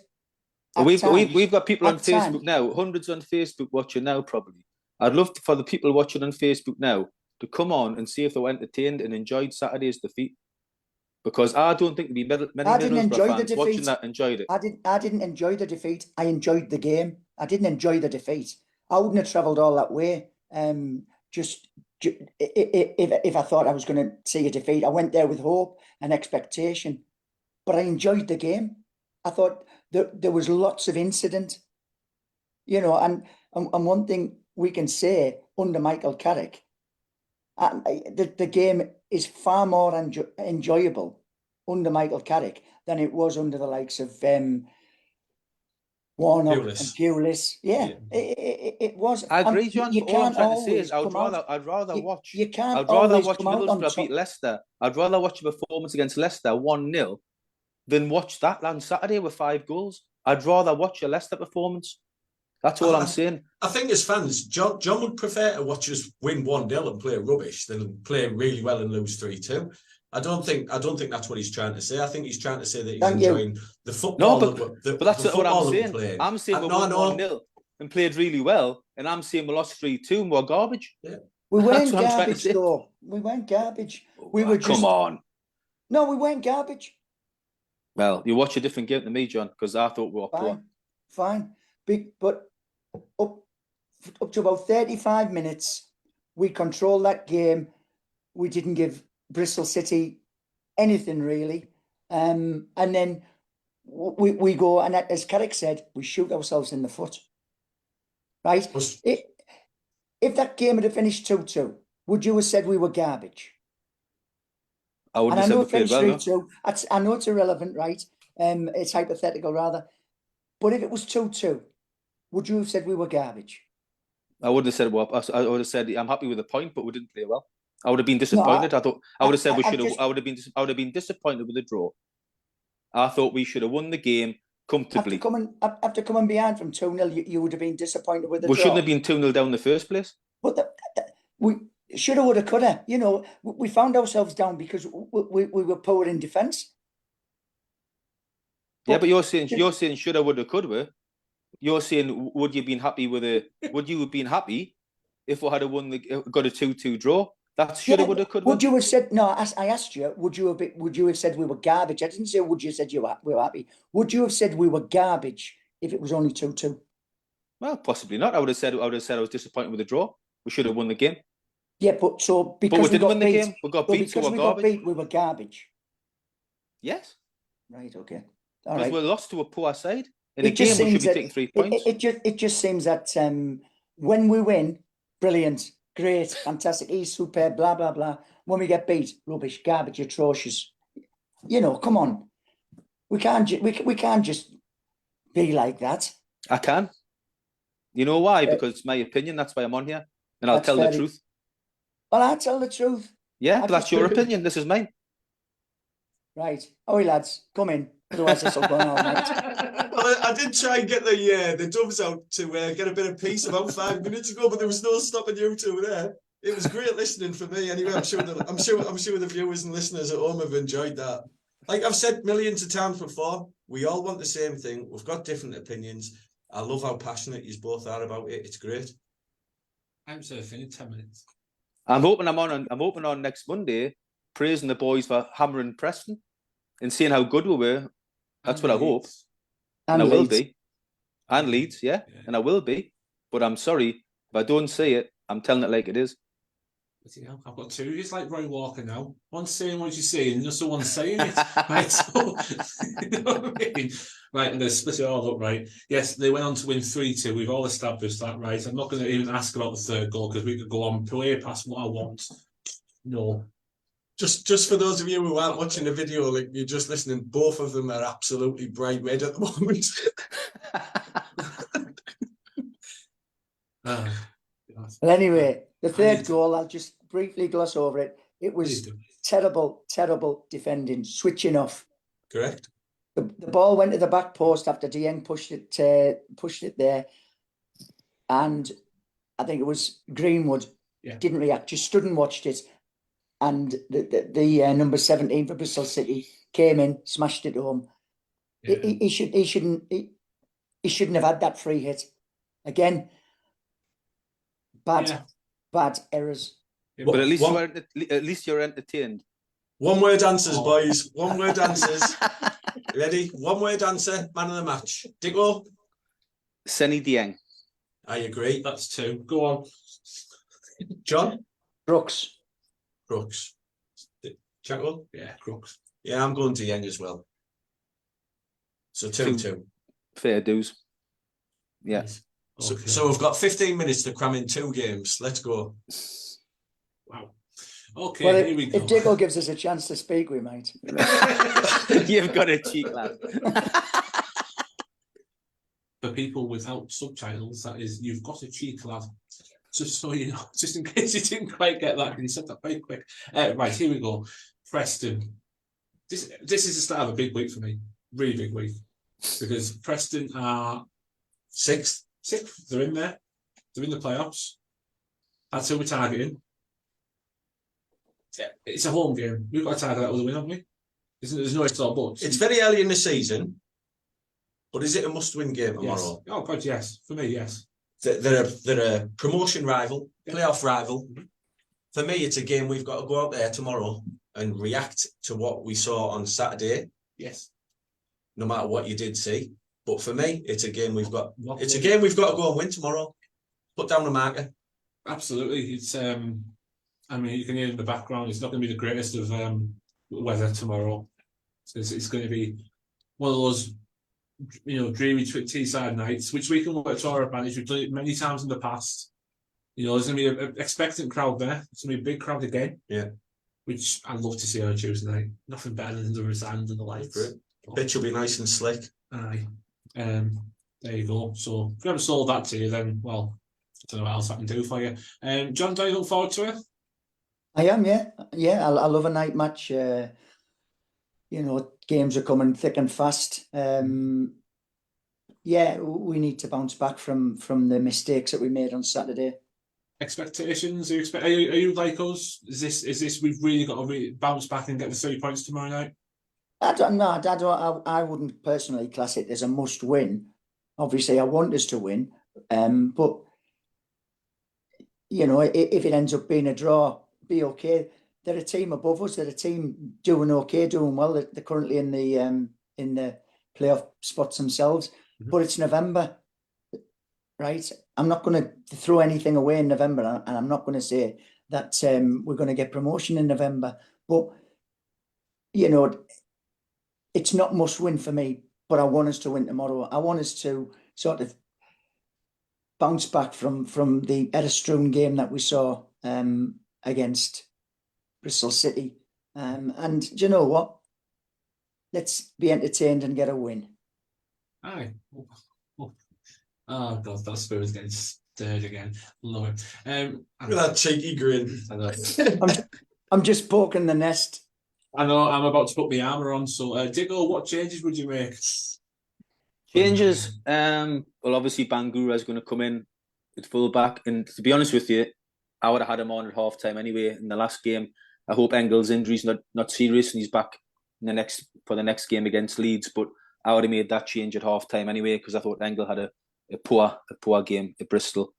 We've got people on Facebook now, hundreds on Facebook watching now probably. I'd love for the people watching on Facebook now to come on and see if they were entertained and enjoyed Saturday's defeat. because I don't think there'd be many I didn't Middlesbrough enjoy the fans watching defeat. that enjoyed it. I didn't enjoy the defeat. I enjoyed the game. I didn't enjoy the defeat. I wouldn't have travelled all that way. If I thought I was going to see a defeat, I went there with hope and expectation. But I enjoyed the game. I thought there was lots of incident, and one thing we can say under Michael Carrick, the game is far more enjoyable under Michael Carrick than it was under the likes of Warnock and Pulis. Yeah. It was. I agree, John. You But all I'm can't trying to say is always come out. I'd rather You- watch you can't I'd rather always watch come out on Middlesbrough top. beat Leicester. I'd rather watch a performance against Leicester 1-0 than watch that on Saturday with 5 goals. I'd rather watch a Leicester performance. That's all I'm saying. I think as fans, John would prefer to watch us win 1-0 and play rubbish than play really well and lose 3-2. I don't think that's what he's trying to say. I think he's trying to say that he's enjoying the football. No, but that's what I'm saying. Playing. I'm saying we won 1-0 and played really well, and I'm saying we lost 3-2 and we're garbage. Yeah. We weren't garbage, though. We weren't garbage. We were just... Come on. No, we weren't garbage. Well, you watch a different game than me, John, because I thought we were poor. Fine. But up to about 35 minutes, we controlled that game. We didn't give Bristol City anything really. And then we go, and as Carrick said, we shoot ourselves in the foot. Right? If that game had finished 2-2, would you have said we were garbage? I wouldn't have said we played well, 3-2. I know it's irrelevant, right? It's hypothetical rather. But if it was 2-2, would you have said we were garbage? I wouldn't have said well. I would have said I'm happy with the point, but we didn't play well. I would have been disappointed. No, I would have said we should have. I would have been disappointed with the draw. I thought we should have won the game comfortably. After coming behind from 2-0, you would have been disappointed with the draw. We shouldn't have been 2-0 down in the first place. But we shoulda, woulda, coulda. We found ourselves down because we were poor in defence. Yeah, but you're saying shoulda, woulda, coulda. You're saying would you have been happy if we had got a 2-2 draw? That's shoulda, woulda, coulda. Would you have said no? I asked you. Would you have said we were garbage? I didn't say would you have said we were happy. Would you have said we were garbage if it was only 2-2? Well, possibly not. I would have said I was disappointed with the draw. We should have won the game. Yeah, but because we didn't win the game. We got beat, so we're garbage. We were garbage. Yes. Right. Okay. All right. Because we lost to a poor side in a game. We should be taking 3 points. It just seems that when we win, brilliant, great, fantastic, he's superb, blah blah blah. When we get beat, rubbish, garbage, atrocious. Come on. We can't just be like that. I can. You know why? Because it's my opinion. That's why I'm on here, and I'll tell the truth. Well, I tell the truth. Yeah, but that's your opinion. This is mine. Right. Oh, lads, come in. Otherwise, this will go on all night. Well, I did try and get the doves out to get a bit of peace about 5 minutes ago, but there was no stopping you two there. It was great listening for me. Anyway, I'm sure the viewers and listeners at home have enjoyed that. Like I've said millions of times before, we all want the same thing. We've got different opinions. I love how passionate you both are about it. It's great. I'm surfing in 10 minutes. I'm hoping on next Monday, praising the boys for hammering Preston and seeing how good we were. That's what I hope. And I will be. And Leeds, yeah. And I will be. But I'm sorry, if I don't say it, I'm telling it like it is. I've got two. It's like Roy Walker now. One's saying what you're saying, and just the one saying it. Right, so, you know what I mean? Right, and they split it all up, right? Yes, they went on to win 3-2. We've all established that, right? I'm not going to even ask about the third goal because we could go on way past what I want. No. Just for those of you who aren't watching the video, like you're just listening, both of them are absolutely bright red at the moment. Well, anyway, the third goal, I'll just briefly gloss over it. It was terrible, terrible defending, switching off. Correct. The ball went to the back post after Dieng pushed it there, and I think it was Greenwood didn't react, just stood and watched it, and the number 17 for Bristol City came in, smashed it home. Yeah. He shouldn't have had that free hit again. Bad errors. Yeah, but at least you're entertained. One word answers, boys. One word answers. Ready? One word answer. Man of the match. Dicko? Senny Dieng. I agree. That's 2. Go on. John? Brooks. Crooks. Jackal? Yeah, Crooks. Yeah, I'm going to Yang as well. So 2-2. Fair dues. Yeah. Nice. So, Okay. so we've got 15 minutes to cram in 2 games. Let's go. Wow. Okay, Well, here we if go. Dicko gives us a chance to speak, we might. You've got a cheek, lad. For people without subtitles, that is, you've got a cheek, lad. Just so you know, just in case you didn't quite get that, you said that very quick. Right, here we go. Preston. This is the start of a big week for me. Really big week. Because Preston are 6th. 6th. They're in there. They're in the playoffs. That's who we're targeting. It's a home game. We've got to target that with a win, haven't we? There's no ifs or buts. It's very early in the season, but is it a must-win game Yes. tomorrow? Oh, God, yes. For me, yes. They're a promotion rival, playoff rival. For me, it's a game we've got to go out there tomorrow and react to what we saw on Saturday. Yes. No matter what you did see, but for me, it's a game we've got. It's a Lovely. game we've got to go and win tomorrow. Put down the marker. Absolutely. It's I mean, you can hear in the background, it's not going to be the greatest of weather tomorrow. It's going to be one of those, dreary Teesside nights, which we can work to our advantage. We've done it many times in the past. There's going to be an expectant crowd there. It's going to be a big crowd again. Yeah. Which I'd love to see on a Tuesday night. Nothing better than the sand and the lights. Pitch will be nice and slick. Aye. There you go. So if we haven't sold that to you, then, well, I don't know what else I can do for you. John, do you look forward to it? I am, yeah. Yeah, I love a night match. Games are coming thick and fast. Yeah, we need to bounce back from the mistakes that we made on Saturday. Expectations? Are you like us? Is this we've really got to bounce back and get the 3 points tomorrow night? I don't know. I wouldn't personally class it as a must win. Obviously, I want us to win. But if it ends up being a draw, be okay. They're a team above us. They're a team doing okay, doing well. They're currently in the playoff spots themselves. Mm-hmm. But it's November, right? I'm not going to throw anything away in November, and I'm not going to say that we're going to get promotion in November. But it's not must win for me. But I want us to win tomorrow. I want us to sort of bounce back from the Edistone game that we saw against Bristol City. And do you know what? Let's be entertained and get a win. Aye. Oh God, that spirit's getting stirred again. Love it. Look at that cheeky grin. I know. I'm just poking the nest. I know. I'm about to put my armour on. So, Diggle, what changes would you make? Changes. Well, obviously Bangura is going to come in at fullback, and to be honest with you, I would have had him on at half time anyway in the last game. I hope Engel's injury's not serious and he's back for the next game against Leeds. But I would have made that change at half time anyway because I thought Engel had a poor game at Bristol.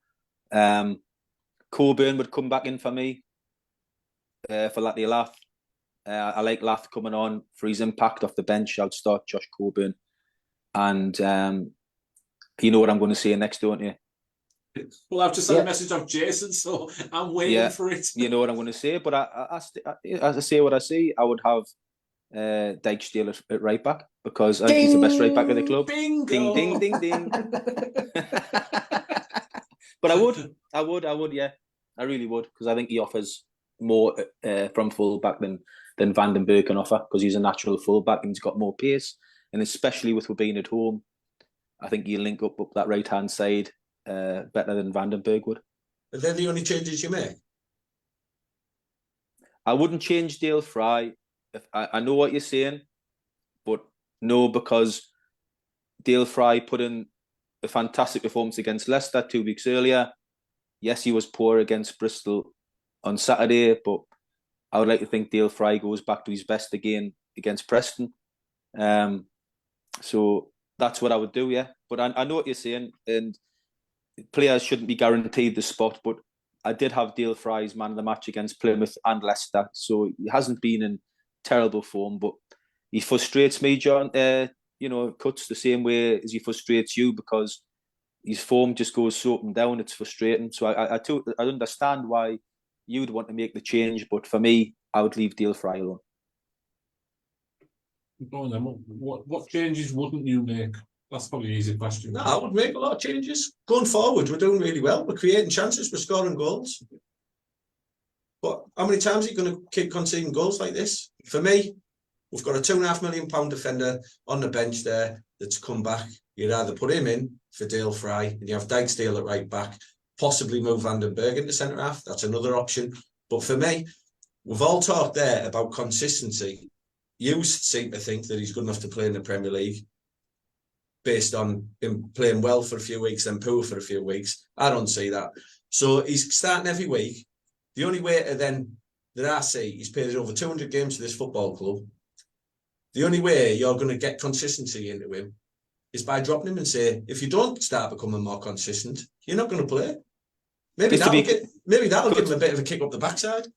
Coburn would come back in for me for Lathi Lath. I like Lath coming on for his impact off the bench. I'll start Josh Coburn. And you know what I'm going to say next, don't you? Well, I've just had a message of Jason, so I'm waiting for it. You know what I'm going to say, but as I say what I see, I would have Dijksteel at right back because I think he's the best right back in the club. Bingo! Ding, ding, ding, ding. But I would, yeah. I really would because I think he offers more from full back than Van den Berg can offer because he's a natural full back and he's got more pace. And especially with being at home, I think you link up that right-hand side better than Van den Berg would. Are they the only changes you make? I wouldn't change Dale Fry. I know what you're saying, but no, because Dale Fry put in a fantastic performance against Leicester 2 weeks earlier. Yes, he was poor against Bristol on Saturday, but I would like to think Dale Fry goes back to his best again against Preston. So that's what I would do, yeah. But I know what you're saying, and players shouldn't be guaranteed the spot, but I did have Dale Fry's man of the match against Plymouth and Leicester, so he hasn't been in terrible form, but he frustrates me, John. Cuts the same way as he frustrates you, because his form just goes so up and down. It's frustrating. So I understand why you'd want to make the change, but for me, I would leave Dale Fry alone. Go on then. What changes wouldn't you make? That's probably an easy question. No, I would make a lot of changes. Going forward, we're doing really well. We're creating chances, we're scoring goals. But how many times are you going to keep conceding goals like this? For me, we've got a £2.5 million defender on the bench there that's come back. You'd either put him in for Dale Fry and you have Dijksteel at right back, possibly move Van den Berg into centre half. That's another option. But for me, we've all talked there about consistency. You seem to think that he's good enough to play in the Premier League based on him playing well for a few weeks, then poor for a few weeks. I don't see that. So he's starting every week. The only way to then that I see, he's played over 200 games for this football club. The only way you're going to get consistency into him is by dropping him and say, if you don't start becoming more consistent, you're not going to play. Maybe that'll give him a bit of a kick up the backside.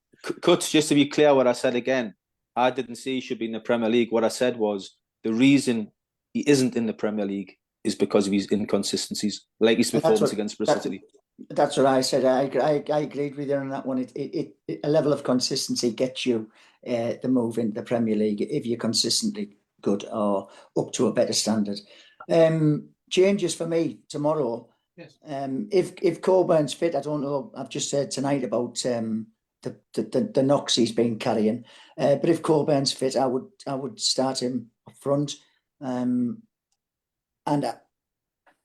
Cuts, just to be clear what I said again, I didn't say he should be in the Premier League. What I said was the reason he isn't in the Premier League is because of his inconsistencies, like his performance against Bristol City. That's what I said. I agreed with you on that one. A level of consistency gets you the move into the Premier League if you're consistently good or up to a better standard. Changes for me tomorrow. Yes. If Coburn's fit, I don't know. I've just said tonight about the knocks he's been carrying. But if Coburn's fit, I would start him up front. And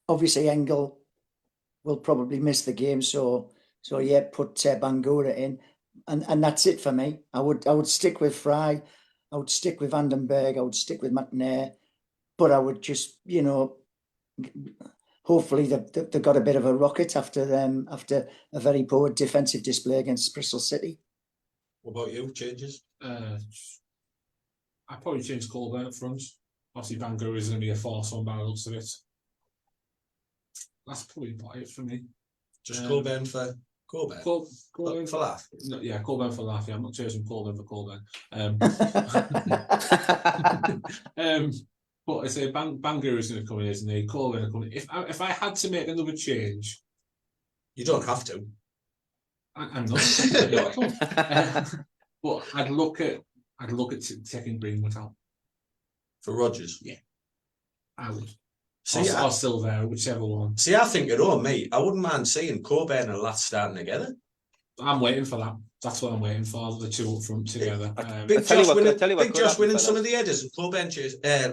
obviously Engel will probably miss the game, so yeah, put Bangura in, and that's it for me. I would stick with Fry, I would stick with Van den Berg, I would stick with McNair, but I would just hopefully they got a bit of a rocket after a very poor defensive display against Bristol City. What about you? Changes? I'd probably change Colburn up front. Obviously, Bangura is going to be a force on by the looks of it. That's probably about it for me. Just Colburn for Colburn? Colburn for laugh? No, yeah, Colburn for laugh. Yeah, I'm not choosing Colburn for Colburn. But I say Bangura is going to come in, isn't he? Colburn will come in. If I had to make another change, you don't have to. I'm not. But I'd look at taking Greenwood out for Rodgers. Yeah, I would. See, or Silver, whichever one. See, I think at all, mate, I wouldn't mind seeing Coburn and Lath starting together. I'm waiting for that. That's what I'm waiting for, the two up front together. Big Josh winning some of the headers and Coburn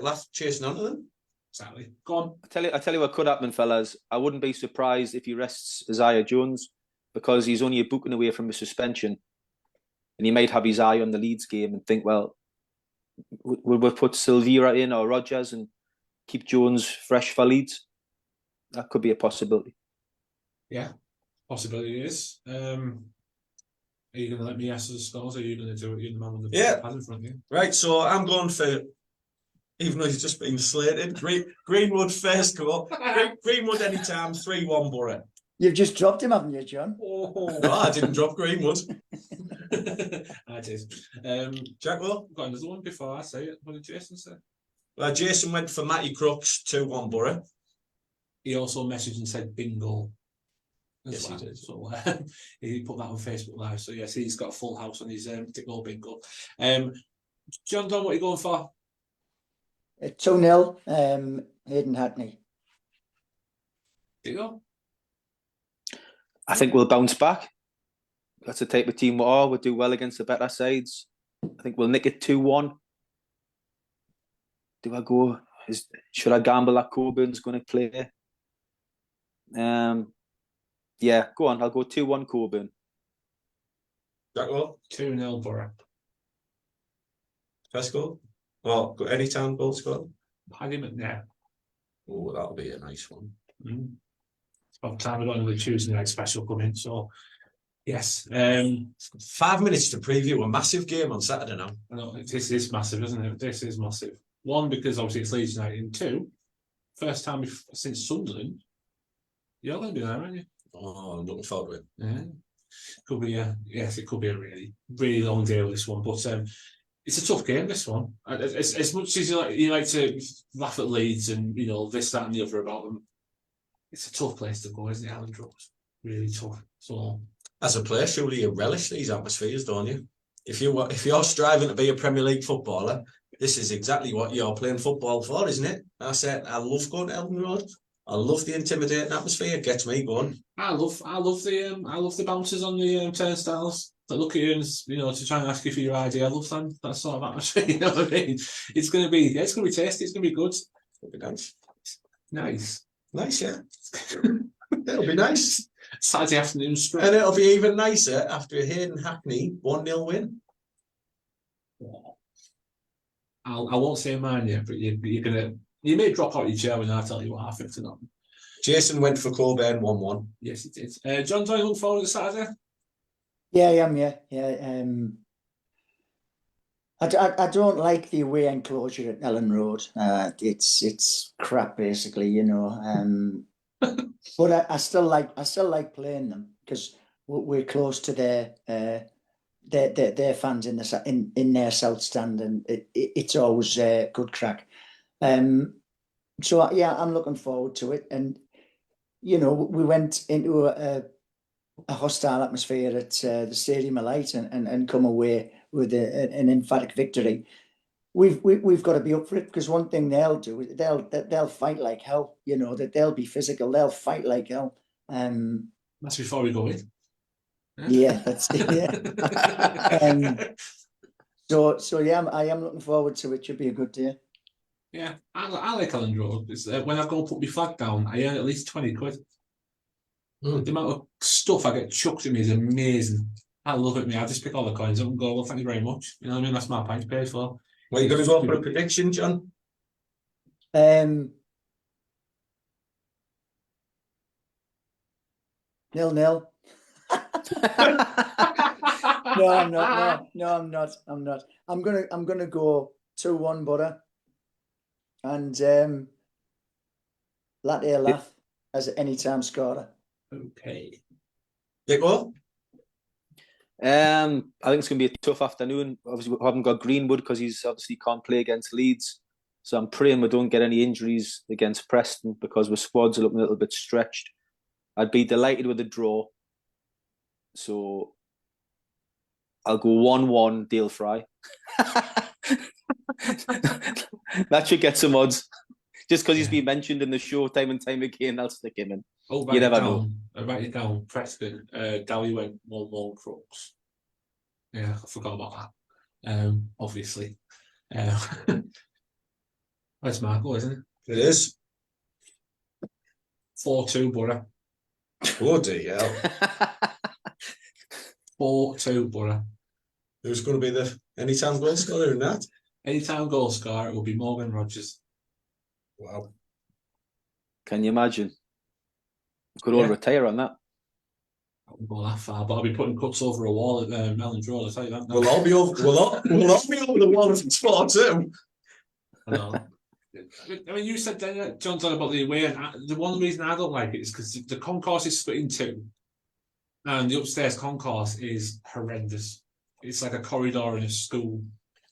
Lath chasing onto them. Exactly. Go on. I tell you what could happen, fellas. I wouldn't be surprised if he rests Isaiah Jones, because he's only a booking away from a suspension, and he might have his eye on the Leeds game and think, well, will we put Silvera in or Rodgers and keep Jones fresh for Leeds? That could be a possibility. Yeah, possibility is. Are you going to let me answer the scores, or are you going to do it? You're the man with the pad in front of you. Right, so I'm going for, even though he's just been slated, Greenwood first goal. Greenwood anytime, 3-1 Boro. You've just dropped him, haven't you, John? No, I didn't drop Greenwood. I did. Jack, well, got another one before I say it. What did Jason say? Well, Jason went for Matty Crooks, 2-1 Boro. He also messaged and said bingo. Yes, he did. So he put that on Facebook Live. So yes, he's got a full house on his goal bingo. John Don, what are you going for? 2-0, Hayden Hackney. There you go. I think we'll bounce back. That's the type of team we are. We'll do well against the better sides. I think we'll nick it 2-1. Do I go? Should I gamble that Coburn's going to play? Yeah, go on. I'll go 2-1 Coburn. Jackwell? 2-0 Boro. First goal? Well, got any time goal scored? Paddy McNair. Oh, that'll be a nice one. Mm. It's about time we got another Tuesday night special coming. So, yes. 5 minutes to preview a massive game on Saturday now. I know, this is massive, isn't it? This is massive. One, because obviously it's Leeds United. And two, first time since Sunderland. You're going to be there, aren't you? Oh, I'm looking forward to it. Yeah. Could be it could be a really, really long day with this one. But it's a tough game, this one. As much as you like to laugh at Leeds and this, that, and the other about them, it's a tough place to go, isn't it, Elland Road? Really tough. So as a player, surely you relish these atmospheres, don't you? If you're striving to be a Premier League footballer, this is exactly what you're playing football for, isn't it? I said I love going to Elland Road. I love the intimidating atmosphere. It gets me going. I love the bouncers on the turnstiles that look at you and to try and ask you for your ID. I love that sort of atmosphere. You know what I mean? It's gonna be tasty. It's gonna be good. It'll be nice. Nice, yeah. It'll be nice. Saturday afternoon straight. And it'll be even nicer after a Hayden Hackney 1-0 win. I won't say mine yet, but you may drop out your chair when I tell you what I think tonight. Jason went for Coburn 1-1. Yes, he did. John, do you look forward to Saturday? Yeah, I am. Yeah. I don't like the away enclosure at Elland Road. It's crap, basically, But I still like playing them because we're close to their fans in their south stand, and it's always good crack. So yeah, I'm looking forward to it. And we went into a hostile atmosphere at the Stadium of Light and come away with an emphatic victory. We've got to be up for it, because one thing they'll do is they'll fight like hell. That they'll be physical. They'll fight like hell. That's before we go in. Yeah, that's it. Yeah. So yeah, I am looking forward to it. Should be a good day. Yeah, I like Elland Road. When I go and put my flag down, I earn at least 20 quid. The amount of stuff I get chucked at me is amazing. I love it, me. I just pick all the coins up and go, well, thank you very much. You know what I mean? That's my pint paid for. Well, you're going to go for a prediction, John? 0-0. No, I'm not. No, I'm not. I'm gonna go 2-1 Boro, and laugh as an anytime scorer. Okay. Nico? I think it's going to be a tough afternoon. Obviously, we haven't got Greenwood because he's obviously can't play against Leeds. So I'm praying we don't get any injuries against Preston, because the squads are looking a little bit stretched. I'd be delighted with a draw. So I'll go 1-1 Dale Fry. That should get some odds. Just because he's been mentioned in the show time and time again, I'll stick him in. Oh, you never know. Write it down. Preston. Dally went 1-1 Crooks. Yeah, I forgot about that. Obviously. That's Marco, isn't it? It is. 4-2 Boro. Bloody hell. 4-2 Boro. Who's going to be the anytime goal scorer in that? Anytime goal scorer, it will be Morgan Rogers. Wow. Can you imagine? Could all retire on that. I won't go that far, but I'll be putting cuts over a wall at Elland Road, I'll tell you that. We'll all be over the wall if it's 4-2. I know. I mean, you said then, John, about the away, and the one reason I don't like it is because the concourse is split in two, and the upstairs concourse is horrendous. It's like a corridor in a school.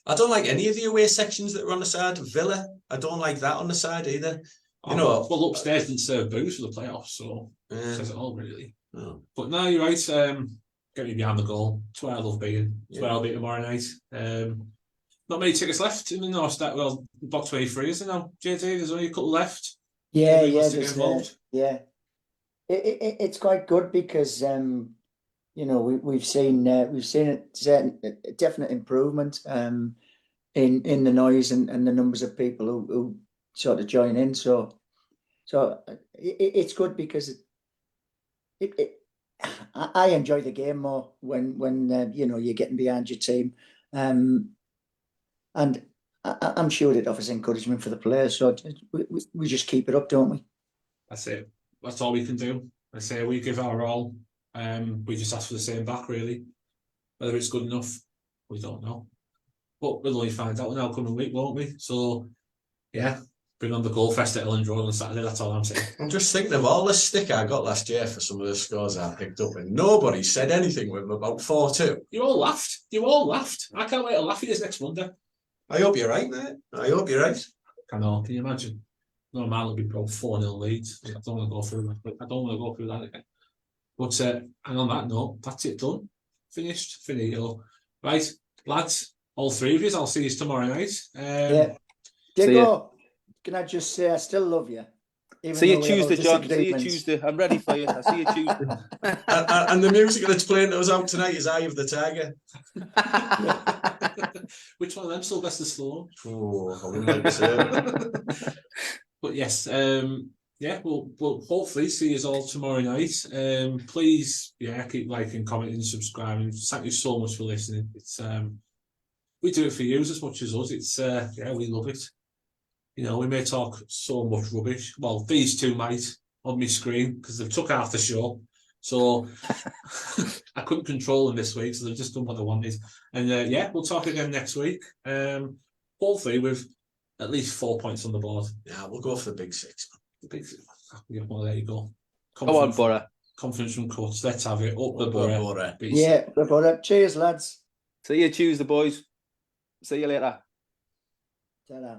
I don't like any of the away sections that are on the side. Villa, I don't like that on the side either. Well, upstairs didn't serve booze for the playoffs, so it says it all, really. Oh. But no, you're right. Get me behind the goal. That's where I love being. That's where I'll be tomorrow night. Not many tickets left in the North Stat. Well, box way free, isn't there? JT, there's only a couple left. Yeah. It's quite good because we've seen a definite improvement in the noise and the numbers of people who sort of join in. So it's good because I enjoy the game more when you're getting behind your team, and I'm sure it offers encouragement for the players. So we just keep it up, don't we? That's it. That's all we can do. I say we give our all. We just ask for the same back, really. Whether it's good enough, we don't know. But we'll only find out in our coming week, won't we? So, yeah, bring on the goal fest at Elland Road on Saturday. That's all I'm saying. I'm just thinking of all the stick I got last year for some of the scores I picked up, and nobody said anything with them about 4-2. You all laughed. You all laughed. I can't wait to laugh at this next Monday. I hope you're right, mate. I hope you're right. I know. Can you imagine? No man will be pro 4-0 leads. I don't want to go through that. I don't want to go through that again. But and on that note, that's it done. Finished. Finito. Right, lads. All three of you. I'll see you tomorrow night. Yeah. Diego, can I just say I still love you? See you Tuesday, John. See you Tuesday. I'm ready for you. I'll see you Tuesday. and the music that's playing to us out tonight is Eye of the Tiger. Which one of them Sylvester Stallone? Oh, I wouldn't like to say. But yes, yeah, we'll hopefully see you all tomorrow night. Please, keep liking, commenting, subscribing. Thank you so much for listening. It's we do it for you as much as us. It's we love it. You know, we may talk so much rubbish. Well, these two might on my screen because they've took half the show. So I couldn't control them this week, so they've just done what they wanted. And we'll talk again next week. Hopefully with at least 4 points on the board. Yeah, we'll go for the big six. The big six. Yeah, well, there you go. Go on, Boro. Confidence from coach. Let's have it. Up the Boro. Yeah, the Boro. Cheers, lads. See you Tuesday, boys. See you later. Ta-da.